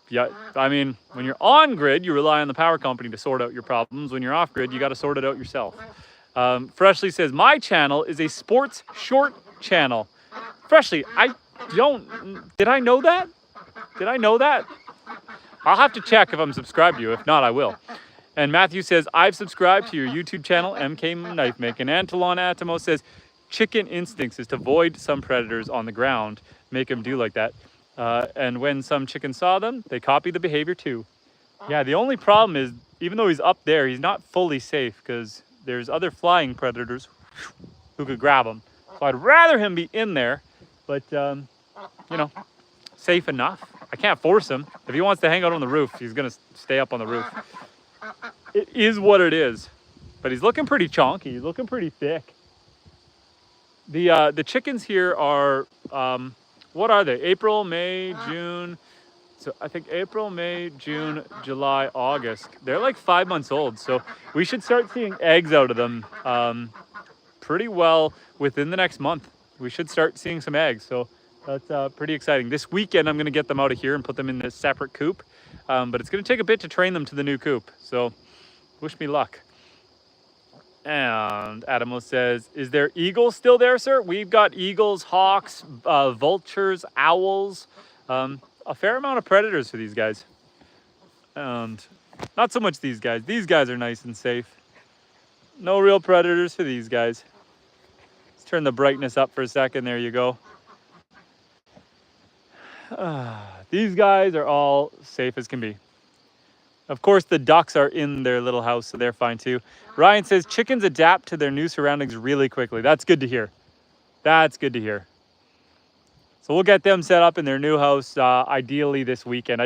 Yeah, I mean, when you're on grid, you rely on the power company to sort out your problems. When you're off grid, you got to sort it out yourself. Freshly says, my channel is a sports short channel. Freshly, did I know that? Did I know that? I'll have to check if I'm subscribed to you. If not, I will. And Matthew says, I've subscribed to your YouTube channel, MK Knife Making. Antolon Atimo says, chicken instincts is to avoid some predators on the ground. Make them do like that. And when some chickens saw them, they copy the behavior too. Yeah, the only problem is, even though he's up there, he's not fully safe because there's other flying predators who could grab him. So I'd rather him be in there, but, you know, safe enough. I can't force him. If he wants to hang out on the roof, he's going to stay up on the roof. It is what it is. But he's looking pretty chonky. He's looking pretty thick. The chickens here are, what are they? April, May, June. So I think April, May, June, July, August. They're like 5 months old. So we should start seeing eggs out of them pretty well within the next month. We should start seeing some eggs. So that's pretty exciting. This weekend, I'm going to get them out of here and put them in this separate coop. But it's going to take a bit to train them to the new coop. So wish me luck. And Adamo says, is there eagles still there, sir? We've got eagles, hawks, vultures, owls, a fair amount of predators for these guys. And not so much these guys. These guys are nice and safe. No real predators for these guys. Let's turn the brightness up for a second. There you go. These guys are all safe as can be. Of course, the ducks are in their little house, so they're fine too. Ryan says chickens adapt to their new surroundings really quickly. That's good to hear. That's good to hear. So we'll get them set up in their new house, ideally this weekend.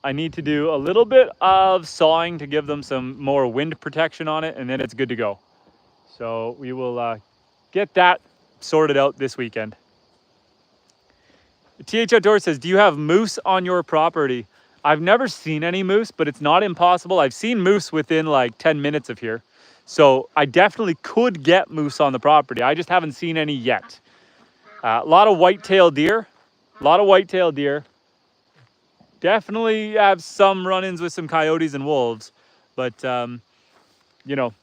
I need to do a little bit of sawing to give them some more wind protection on it, and then it's good to go. So we will get that sorted out this weekend. TH Outdoors says, do you have moose on your property? I've never seen any moose, but it's not impossible. I've seen moose within like 10 minutes of here. So I definitely could get moose on the property. I just haven't seen any yet. A lot of white-tailed deer. A lot of white-tailed deer. Definitely have some run-ins with some coyotes and wolves. But, you know,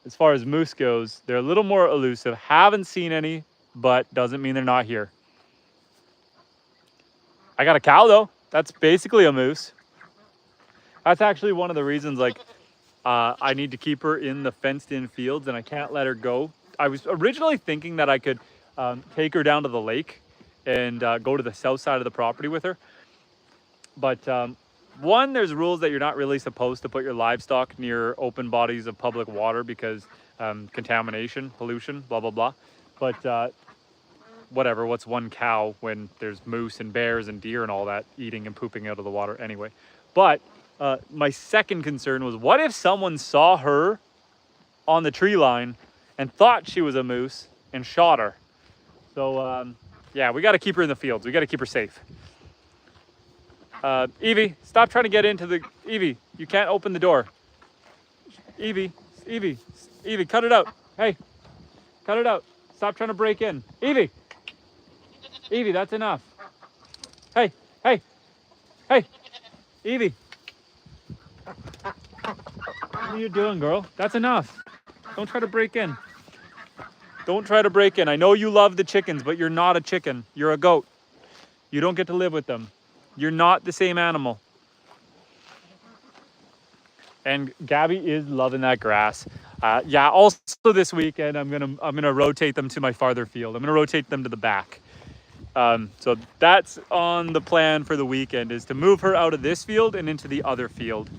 as far as moose goes, they're a little more elusive. Haven't seen any, but doesn't mean they're not here. I got a cow, though. That's basically a moose. That's actually one of the reasons, like, I need to keep her in the fenced-in fields, and I can't let her go. I was originally thinking that I could take her down to the lake and go to the south side of the property with her. But one, there's rules that you're not really supposed to put your livestock near open bodies of public water because contamination, pollution, blah, blah, blah. But whatever, what's one cow when there's moose and bears and deer and all that eating and pooping out of the water anyway. But my second concern was, what if someone saw her on the tree line and thought she was a moose and shot her? So yeah, we got to keep her in the fields. We got to keep her safe. Evie, stop trying to get into the... Evie, you can't open the door. Evie, cut it out. Hey, cut it out. Stop trying to break in. Evie, that's enough. Hey, Evie. What are you doing, girl? That's enough. Don't try to break in. Don't try to break in. I know you love the chickens, but you're not a chicken. You're a goat. You don't get to live with them. You're not the same animal. And Gabby is loving that grass. Yeah, also this weekend, I'm gonna rotate them to my farther field. I'm gonna rotate them to the back. So that's on the plan for the weekend, is to move her out of this field and into the other field.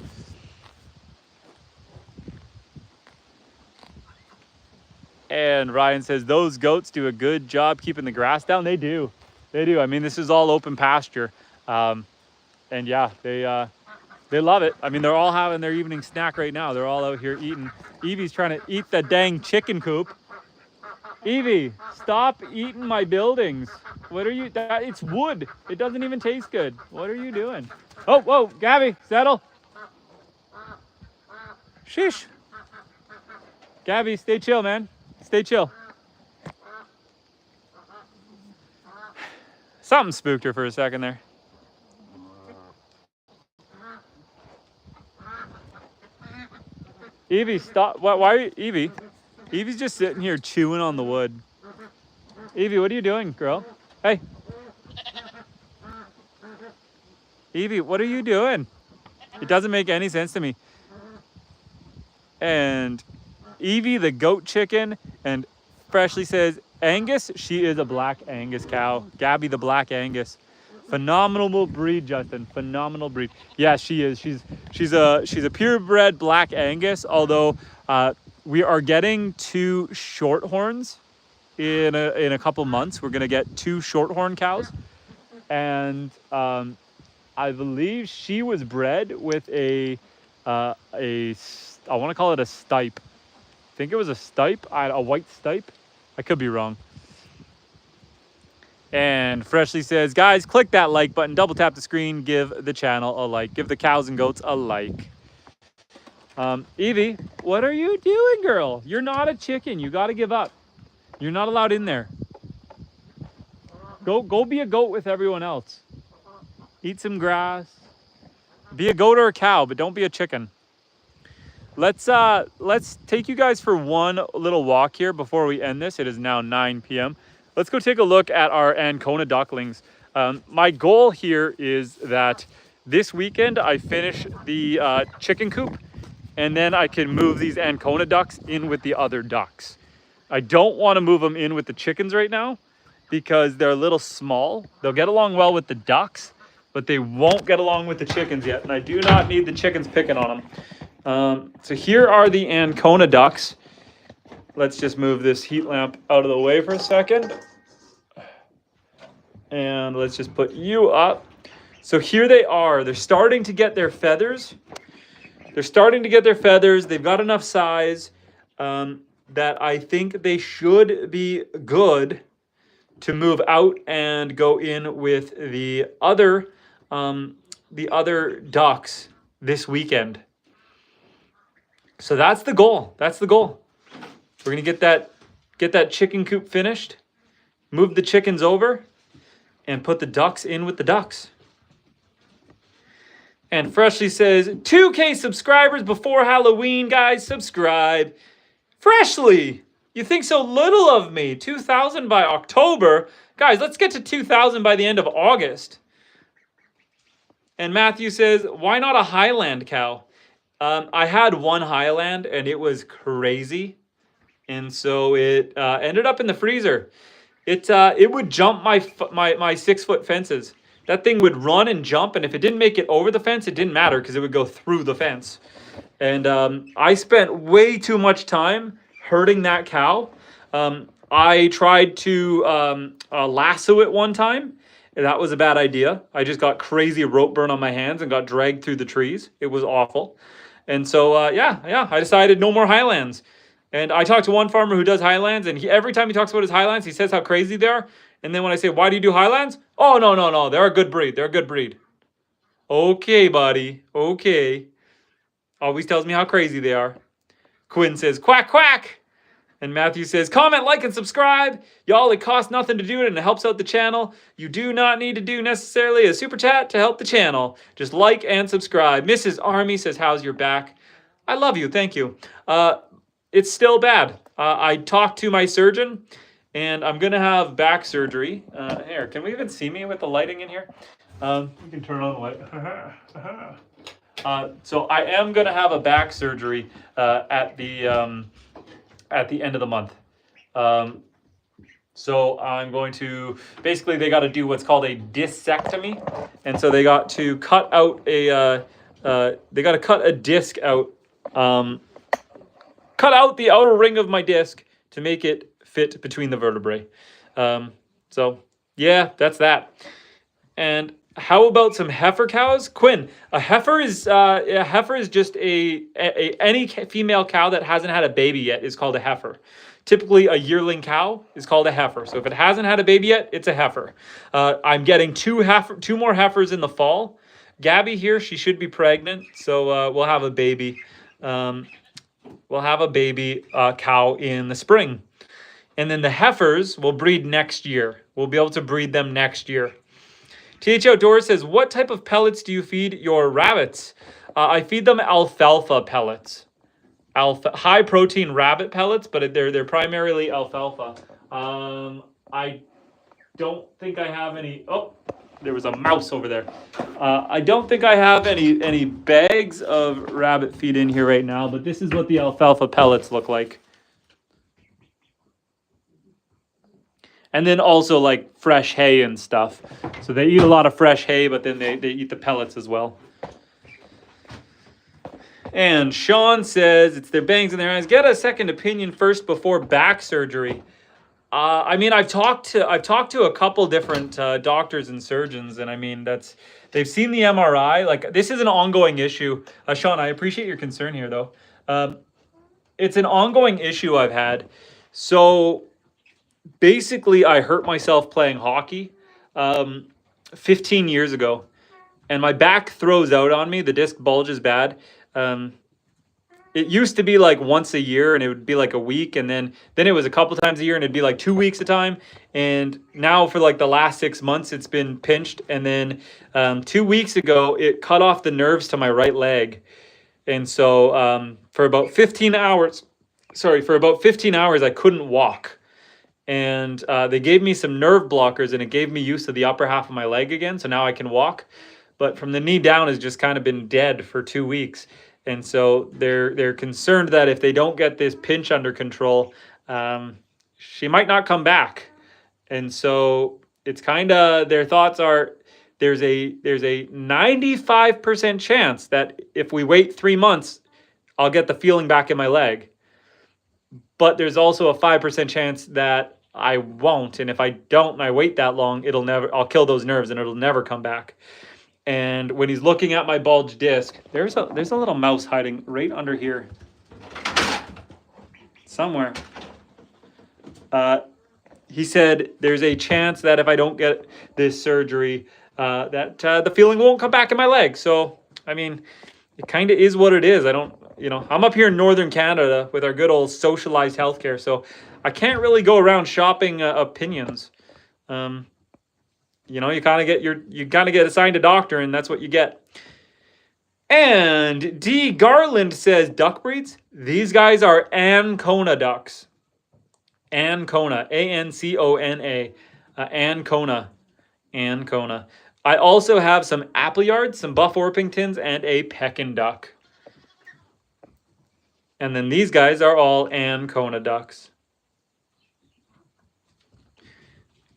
And Ryan says, those goats do a good job keeping the grass down. They do. They do. I mean, this is all open pasture. And yeah, they love it. I mean, they're all having their evening snack right now. They're all out here eating. Evie's trying to eat the dang chicken coop. Evie, stop eating my buildings. What are you, it's wood. It doesn't even taste good. What are you doing? Oh, whoa, Gabby, settle. Sheesh. Gabby, stay chill, man. Stay chill. Something spooked her for a second there. Evie, stop. Why are you, Evie? Evie's just sitting here chewing on the wood. Evie, what are you doing, girl? Hey. Evie, what are you doing? It doesn't make any sense to me. And Evie, the goat chicken, and Freshly says, Angus, she is a black Angus cow. Gabby, the black Angus. Phenomenal breed, Justin. Phenomenal breed. Yeah, she is. She's a purebred black Angus. Although we are getting 2 shorthorns in a couple months. We're gonna get 2 shorthorn cows, and I believe she was bred with I want to call it a stipe. I think it was a stipe, a white stipe. I could be wrong. And Freshly says, guys, click that like button, double tap the screen, give the channel a like, give the cows and goats a like. Evie, what are you doing, girl? You're not a chicken. You got to give up. You're not allowed in there. Go be a goat with everyone else. Eat some grass. Be a goat or a cow, but don't be a chicken. Let's take you guys for one little walk here before we end this. It is now 9 p.m. Let's go take a look at our Ancona ducklings. My goal here is that this weekend I finish the chicken coop, and then I can move these Ancona ducks in with the other ducks. I don't want to move them in with the chickens right now because they're a little small. They'll get along well with the ducks, but they won't get along with the chickens yet, and I do not need the chickens picking on them. So here are the Ancona ducks. Let's just move this heat lamp out of the way for a second. And let's just put you up. So here they are. They're starting to get their feathers. They've got enough size that I think they should be good to move out and go in with the other ducks this weekend. So that's the goal. We're gonna get that chicken coop finished, move the chickens over, and put the ducks in with the ducks. And Freshly says, 2K subscribers before Halloween, guys. Subscribe. Freshly, you think so little of me. 2,000 by October. Guys, let's get to 2,000 by the end of August. And Matthew says, why not a Highland cow? I had one Highland, and it was crazy. And so it ended up in the freezer. It would jump my 6-foot fences. That thing would run and jump, and if it didn't make it over the fence, it didn't matter because it would go through the fence. And I spent way too much time herding that cow. I tried to lasso it one time, and that was a bad idea. I just got crazy rope burn on my hands and got dragged through the trees. It was awful. And so, I decided no more Highlands. And I talked to one farmer who does Highlands, and every time he talks about his Highlands, he says how crazy they are. And then when I say, why do you do Highlands? Oh, no. They're a good breed. Okay, buddy. Okay. Always tells me how crazy they are. Quinn says, quack, quack. And Matthew says, comment, like, and subscribe. Y'all, it costs nothing to do it, and it helps out the channel. You do not need to do necessarily a super chat to help the channel. Just like and subscribe. Mrs. Army says, how's your back? I love you. Thank you. It's still bad. I talked to my surgeon, and I'm going to have back surgery. Here, can we even see me with the lighting in here? You can turn on the light. So I am going to have a back surgery at the end of the month. So I'm going to, basically they got to do what's called a discectomy. And so they got to cut out cut a disc out, cut out the outer ring of my disc to make it fit between the vertebrae. So yeah, that's that. And how about some heifer cows? Quinn, a heifer is just any female cow that hasn't had a baby yet is called a heifer. Typically, a yearling cow is called a heifer. So if it hasn't had a baby yet, it's a heifer. I'm getting two more heifers in the fall. Gabby here, she should be pregnant, so we'll have a baby. We'll have a baby cow in the spring. And then the heifers will breed next year. We'll be able to breed them next year. TH Outdoors says, what type of pellets do you feed your rabbits? I feed them alfalfa pellets. High protein rabbit pellets, but they're primarily alfalfa. I don't think I have any. Oh, there was a mouse over there. I don't think I have any bags of rabbit feed in here right now, but this is what the alfalfa pellets look like. And then also like fresh hay and stuff. So they eat a lot of fresh hay, but then they eat the pellets as well. And Sean says it's their bangs in their eyes. Get a second opinion first before back surgery. I mean, I've talked to a couple different doctors and surgeons, and I mean they've seen the MRI. Like, this is an ongoing issue. Sean, I appreciate your concern here, though. It's an ongoing issue I've had. So basically, I hurt myself playing hockey 15 years ago, and my back throws out on me. The disc bulges bad. It used to be like once a year, and it would be like a week, and then it was a couple times a year, and it'd be like 2 weeks a time. And now for like the last 6 months, it's been pinched. And then 2 weeks ago, it cut off the nerves to my right leg. And so for about 15 hours, I couldn't walk. And they gave me some nerve blockers, and it gave me use of the upper half of my leg again. So now I can walk. But from the knee down has just kind of been dead for 2 weeks. And so they're concerned that if they don't get this pinch under control, she might not come back. And so it's kind of, their thoughts are, there's a 95% chance that if we wait 3 months, I'll get the feeling back in my leg. But there's also a 5% chance that I won't. And if I don't and I wait that long, I'll kill those nerves and it'll never come back. And when he's looking at my bulge disc, there's a little mouse hiding right under here. Somewhere. He said there's a chance that if I don't get this surgery, that the feeling won't come back in my leg. So, I mean, it kind of is what it is. I'm up here in Northern Canada with our good old socialized healthcare, so I can't really go around shopping opinions. You kind of get assigned a doctor, and that's what you get. And D. Garland says, duck breeds? These guys are Ancona ducks. Ancona, A-N-C-O-N-A, Ancona, Ancona. I also have some Appleyards, some Buff Orpingtons, and a Pekin duck. And then these guys are all Ancona ducks.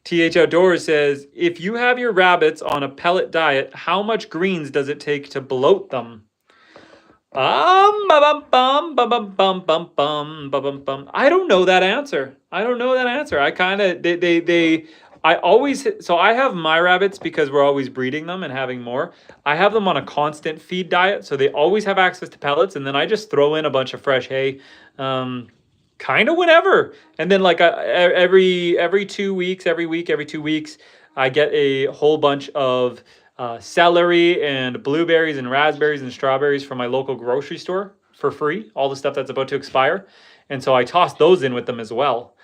TH Outdoors says, if you have your rabbits on a pellet diet, how much greens does it take to bloat them? I don't know that answer. So I have my rabbits because we're always breeding them and having more. I have them on a constant feed diet, so they always have access to pellets, and then I just throw in a bunch of fresh hay, kind of whenever. And then like every 2 weeks, every week, every 2 weeks, I get a whole bunch of celery and blueberries and raspberries and strawberries from my local grocery store for free, all the stuff that's about to expire. And so I toss those in with them as well.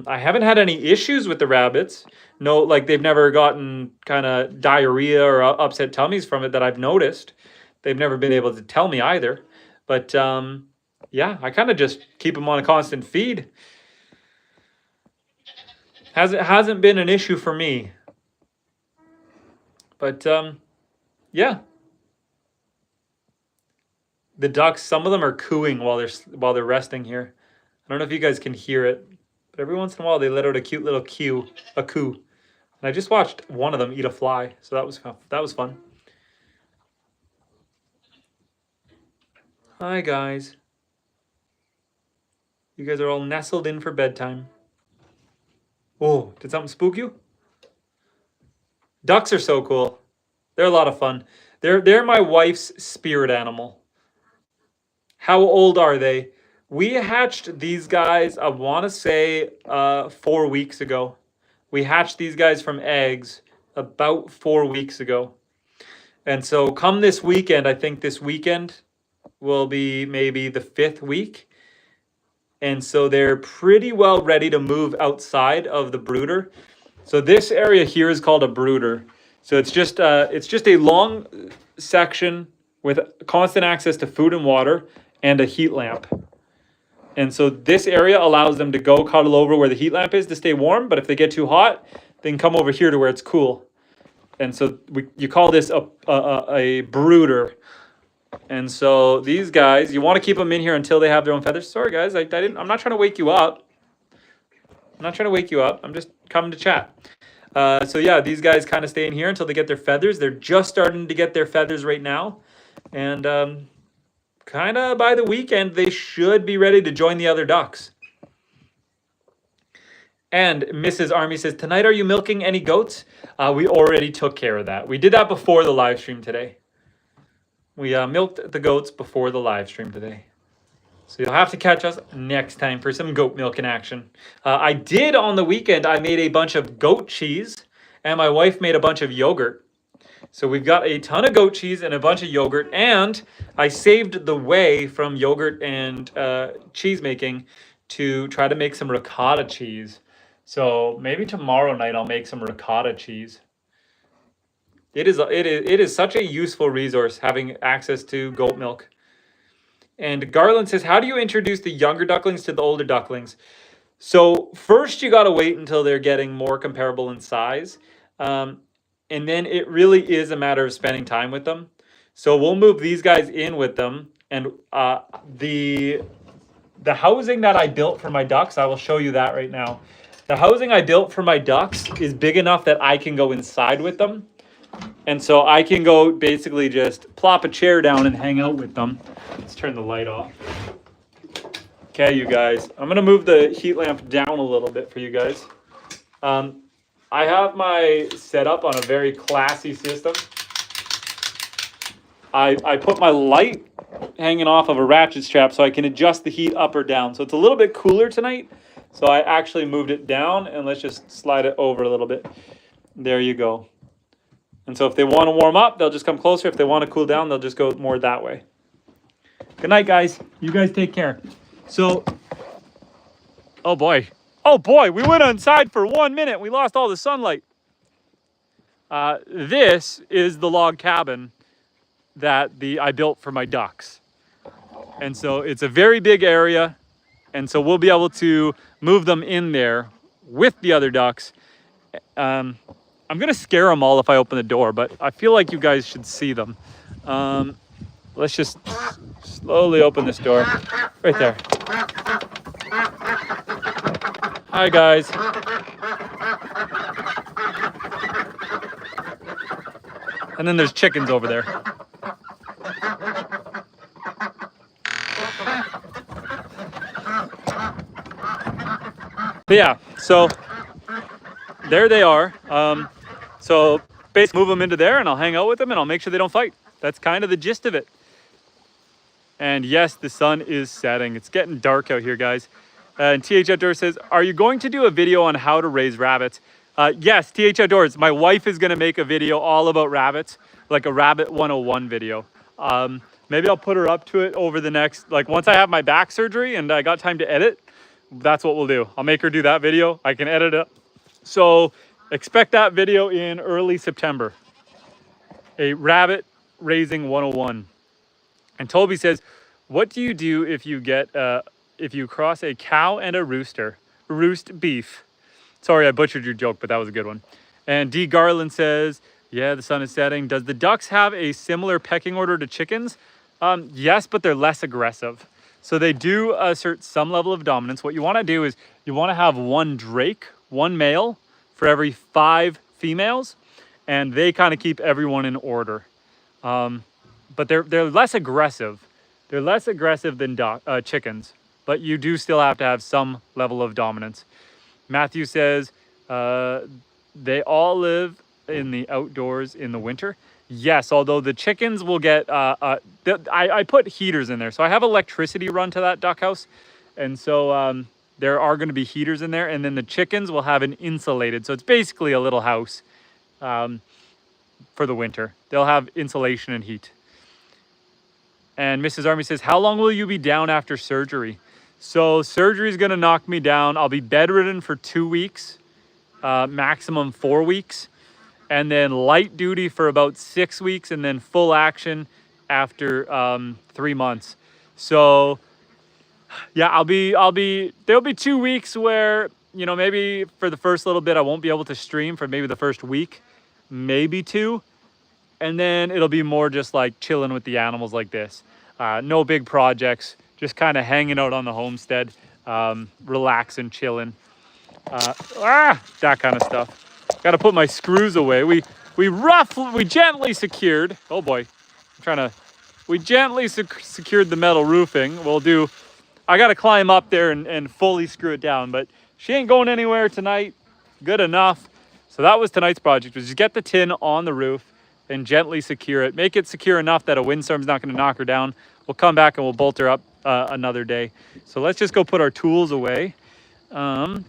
I haven't had any issues with the rabbits. No, like they've never gotten kind of diarrhea or upset tummies from it that I've noticed. They've never been able to tell me either. But yeah, I kind of just keep them on a constant feed. Hasn't been an issue for me. But yeah. The ducks, some of them are cooing while they're resting here. I don't know if you guys can hear it, but every once in a while they let out a cute little coo. And I just watched one of them eat a fly, so that was fun. Hi guys. You guys are all nestled in for bedtime. Oh, did something spook you? Ducks are so cool. They're a lot of fun. They're my wife's spirit animal. How old are they? We hatched these guys, I want to say 4 weeks ago. We hatched these guys from eggs about 4 weeks ago. And so come this weekend, I think this weekend will be maybe the 5th week. And so they're pretty well ready to move outside of the brooder. So this area here is called a brooder. So it's just a long section with constant access to food and water and a heat lamp. And so this area allows them to go cuddle over where the heat lamp is to stay warm. But if they get too hot, they can come over here to where it's cool. And so you call this a brooder. And so these guys, you want to keep them in here until they have their own feathers. Sorry guys, I'm not trying to wake you up. I'm just coming to chat. So yeah, these guys kind of stay in here until they get their feathers. They're just starting to get their feathers right now. And kind of by the weekend, they should be ready to join the other ducks. And Mrs. Army says, tonight are you milking any goats? We already took care of that. We did that before the live stream today. We milked the goats before the live stream today. So you'll have to catch us next time for some goat milk in action. I did on the weekend, I made a bunch of goat cheese and my wife made a bunch of yogurt. So we've got a ton of goat cheese and a bunch of yogurt, and I saved the whey from yogurt and cheese making to try to make some ricotta cheese. So maybe tomorrow night I'll make some ricotta cheese. It is such a useful resource having access to goat milk. And Garland says, how do you introduce the younger ducklings to the older ducklings? So first you got to wait until they're getting more comparable in size. And then it really is a matter of spending time with them. So we'll move these guys in with them. And the housing that I built for my ducks, I will show you that right now. The housing I built for my ducks is big enough that I can go inside with them. And so I can go basically just plop a chair down and hang out with them. Let's turn the light off. Okay, you guys. I'm going to move the heat lamp down a little bit for you guys. I have my setup on a very classy system. I put my light hanging off of a ratchet strap so I can adjust the heat up or down. So it's a little bit cooler tonight. So I actually moved it down, and let's just slide it over a little bit. There you go. And so if they want to warm up, they'll just come closer. If they want to cool down, they'll just go more that way. Good night, guys. You guys take care. So, oh boy, we went inside for 1 minute. We lost all the sunlight. This is the log cabin that I built for my ducks. And so it's a very big area. And so we'll be able to move them in there with the other ducks. I'm going to scare them all if I open the door, but I feel like you guys should see them. Let's just slowly open this door. Right there. Hi, guys. And then there's chickens over there. But yeah, so there they are. So basically move them into there and I'll hang out with them and I'll make sure they don't fight. That's kind of the gist of it. And yes, the sun is setting. It's getting dark out here, guys. And TH Outdoors says, are you going to do a video on how to raise rabbits? Yes, TH Outdoors. My wife is going to make a video all about rabbits, like a Rabbit 101 video. Maybe I'll put her up to it over the next, like once I have my back surgery and I got time to edit, that's what we'll do. I'll make her do that video. I can edit it. So expect that video in early September. A rabbit raising 101. And Toby says, what do you do if you get if you cross a cow and a roast beef? Sorry, I butchered your joke, but that was a good one. And D Garland says, yeah, the sun is setting. Does the ducks have a similar pecking order to chickens? Yes, but they're less aggressive. So they do assert some level of dominance. What you want to do is you want to have one drake, one male for every 5 females, and they kind of keep everyone in order. But they're less aggressive. They're less aggressive than chickens, but you do still have to have some level of dominance. Matthew says they all live in the outdoors in the winter. Yes, although the chickens will get, I put heaters in there. So I have electricity run to that duck house. And so there are going to be heaters in there. And then the chickens will have an insulated. So it's basically a little house for the winter. They'll have insulation and heat. And Mrs. Army says, how long will you be down after surgery? So surgery is going to knock me down. I'll be bedridden for 2 weeks, maximum 4 weeks. And then light duty for about 6 weeks, and then full action after 3 months. So yeah, there'll be 2 weeks where, you know, maybe for the first little bit, I won't be able to stream for maybe the first week, maybe 2. And then it'll be more just like chilling with the animals like this. No big projects, just kind of hanging out on the homestead, relaxing, chilling, that kind of stuff. Got to put my screws away. We gently secured. Oh boy, we gently secured the metal roofing. I got to climb up there and fully screw it down, but she ain't going anywhere tonight. Good enough. So that was tonight's project, was just get the tin on the roof and gently secure it. Make it secure enough that a windstorm's not going to knock her down. We'll come back and we'll bolt her up another day. So let's just go put our tools away. And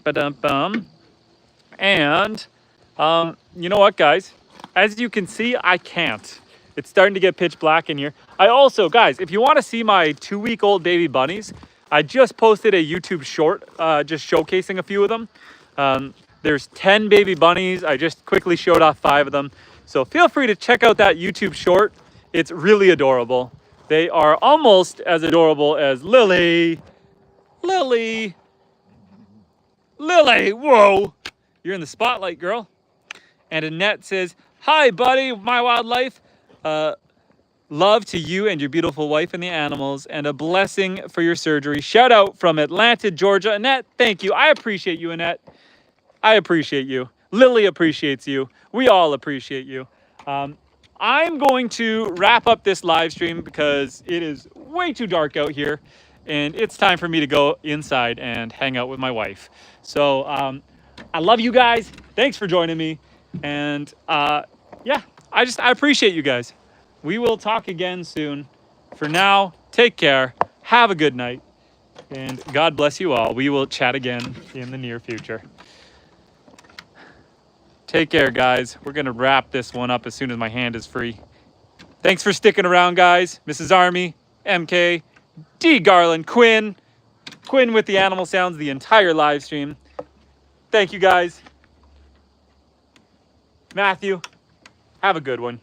you know what, guys? As you can see, I can't. It's starting to get pitch black in here. I also, guys, if you want to see my 2-week-old baby bunnies, I just posted a YouTube short just showcasing a few of them. There's 10 baby bunnies. I just quickly showed off 5 of them. So feel free to check out that YouTube short. It's really adorable. They are almost as adorable as Lily. Lily, whoa. You're in the spotlight, girl. And Annette says, hi, buddy, my wildlife. Love to you and your beautiful wife and the animals, and a blessing for your surgery. Shout out from Atlanta, Georgia. Annette, thank you. I appreciate you, Annette. I appreciate you. Lily appreciates you. We all appreciate you. I'm going to wrap up this live stream because it is way too dark out here and it's time for me to go inside and hang out with my wife. So I love you guys. Thanks for joining me. And yeah, I appreciate you guys. We will talk again soon. For now, take care. Have a good night. And God bless you all. We will chat again in the near future. Take care, guys. We're going to wrap this one up as soon as my hand is free. Thanks for sticking around, guys. Mrs. Army, MK, D. Garland, Quinn with the animal sounds the entire live stream. Thank you, guys. Matthew, have a good one.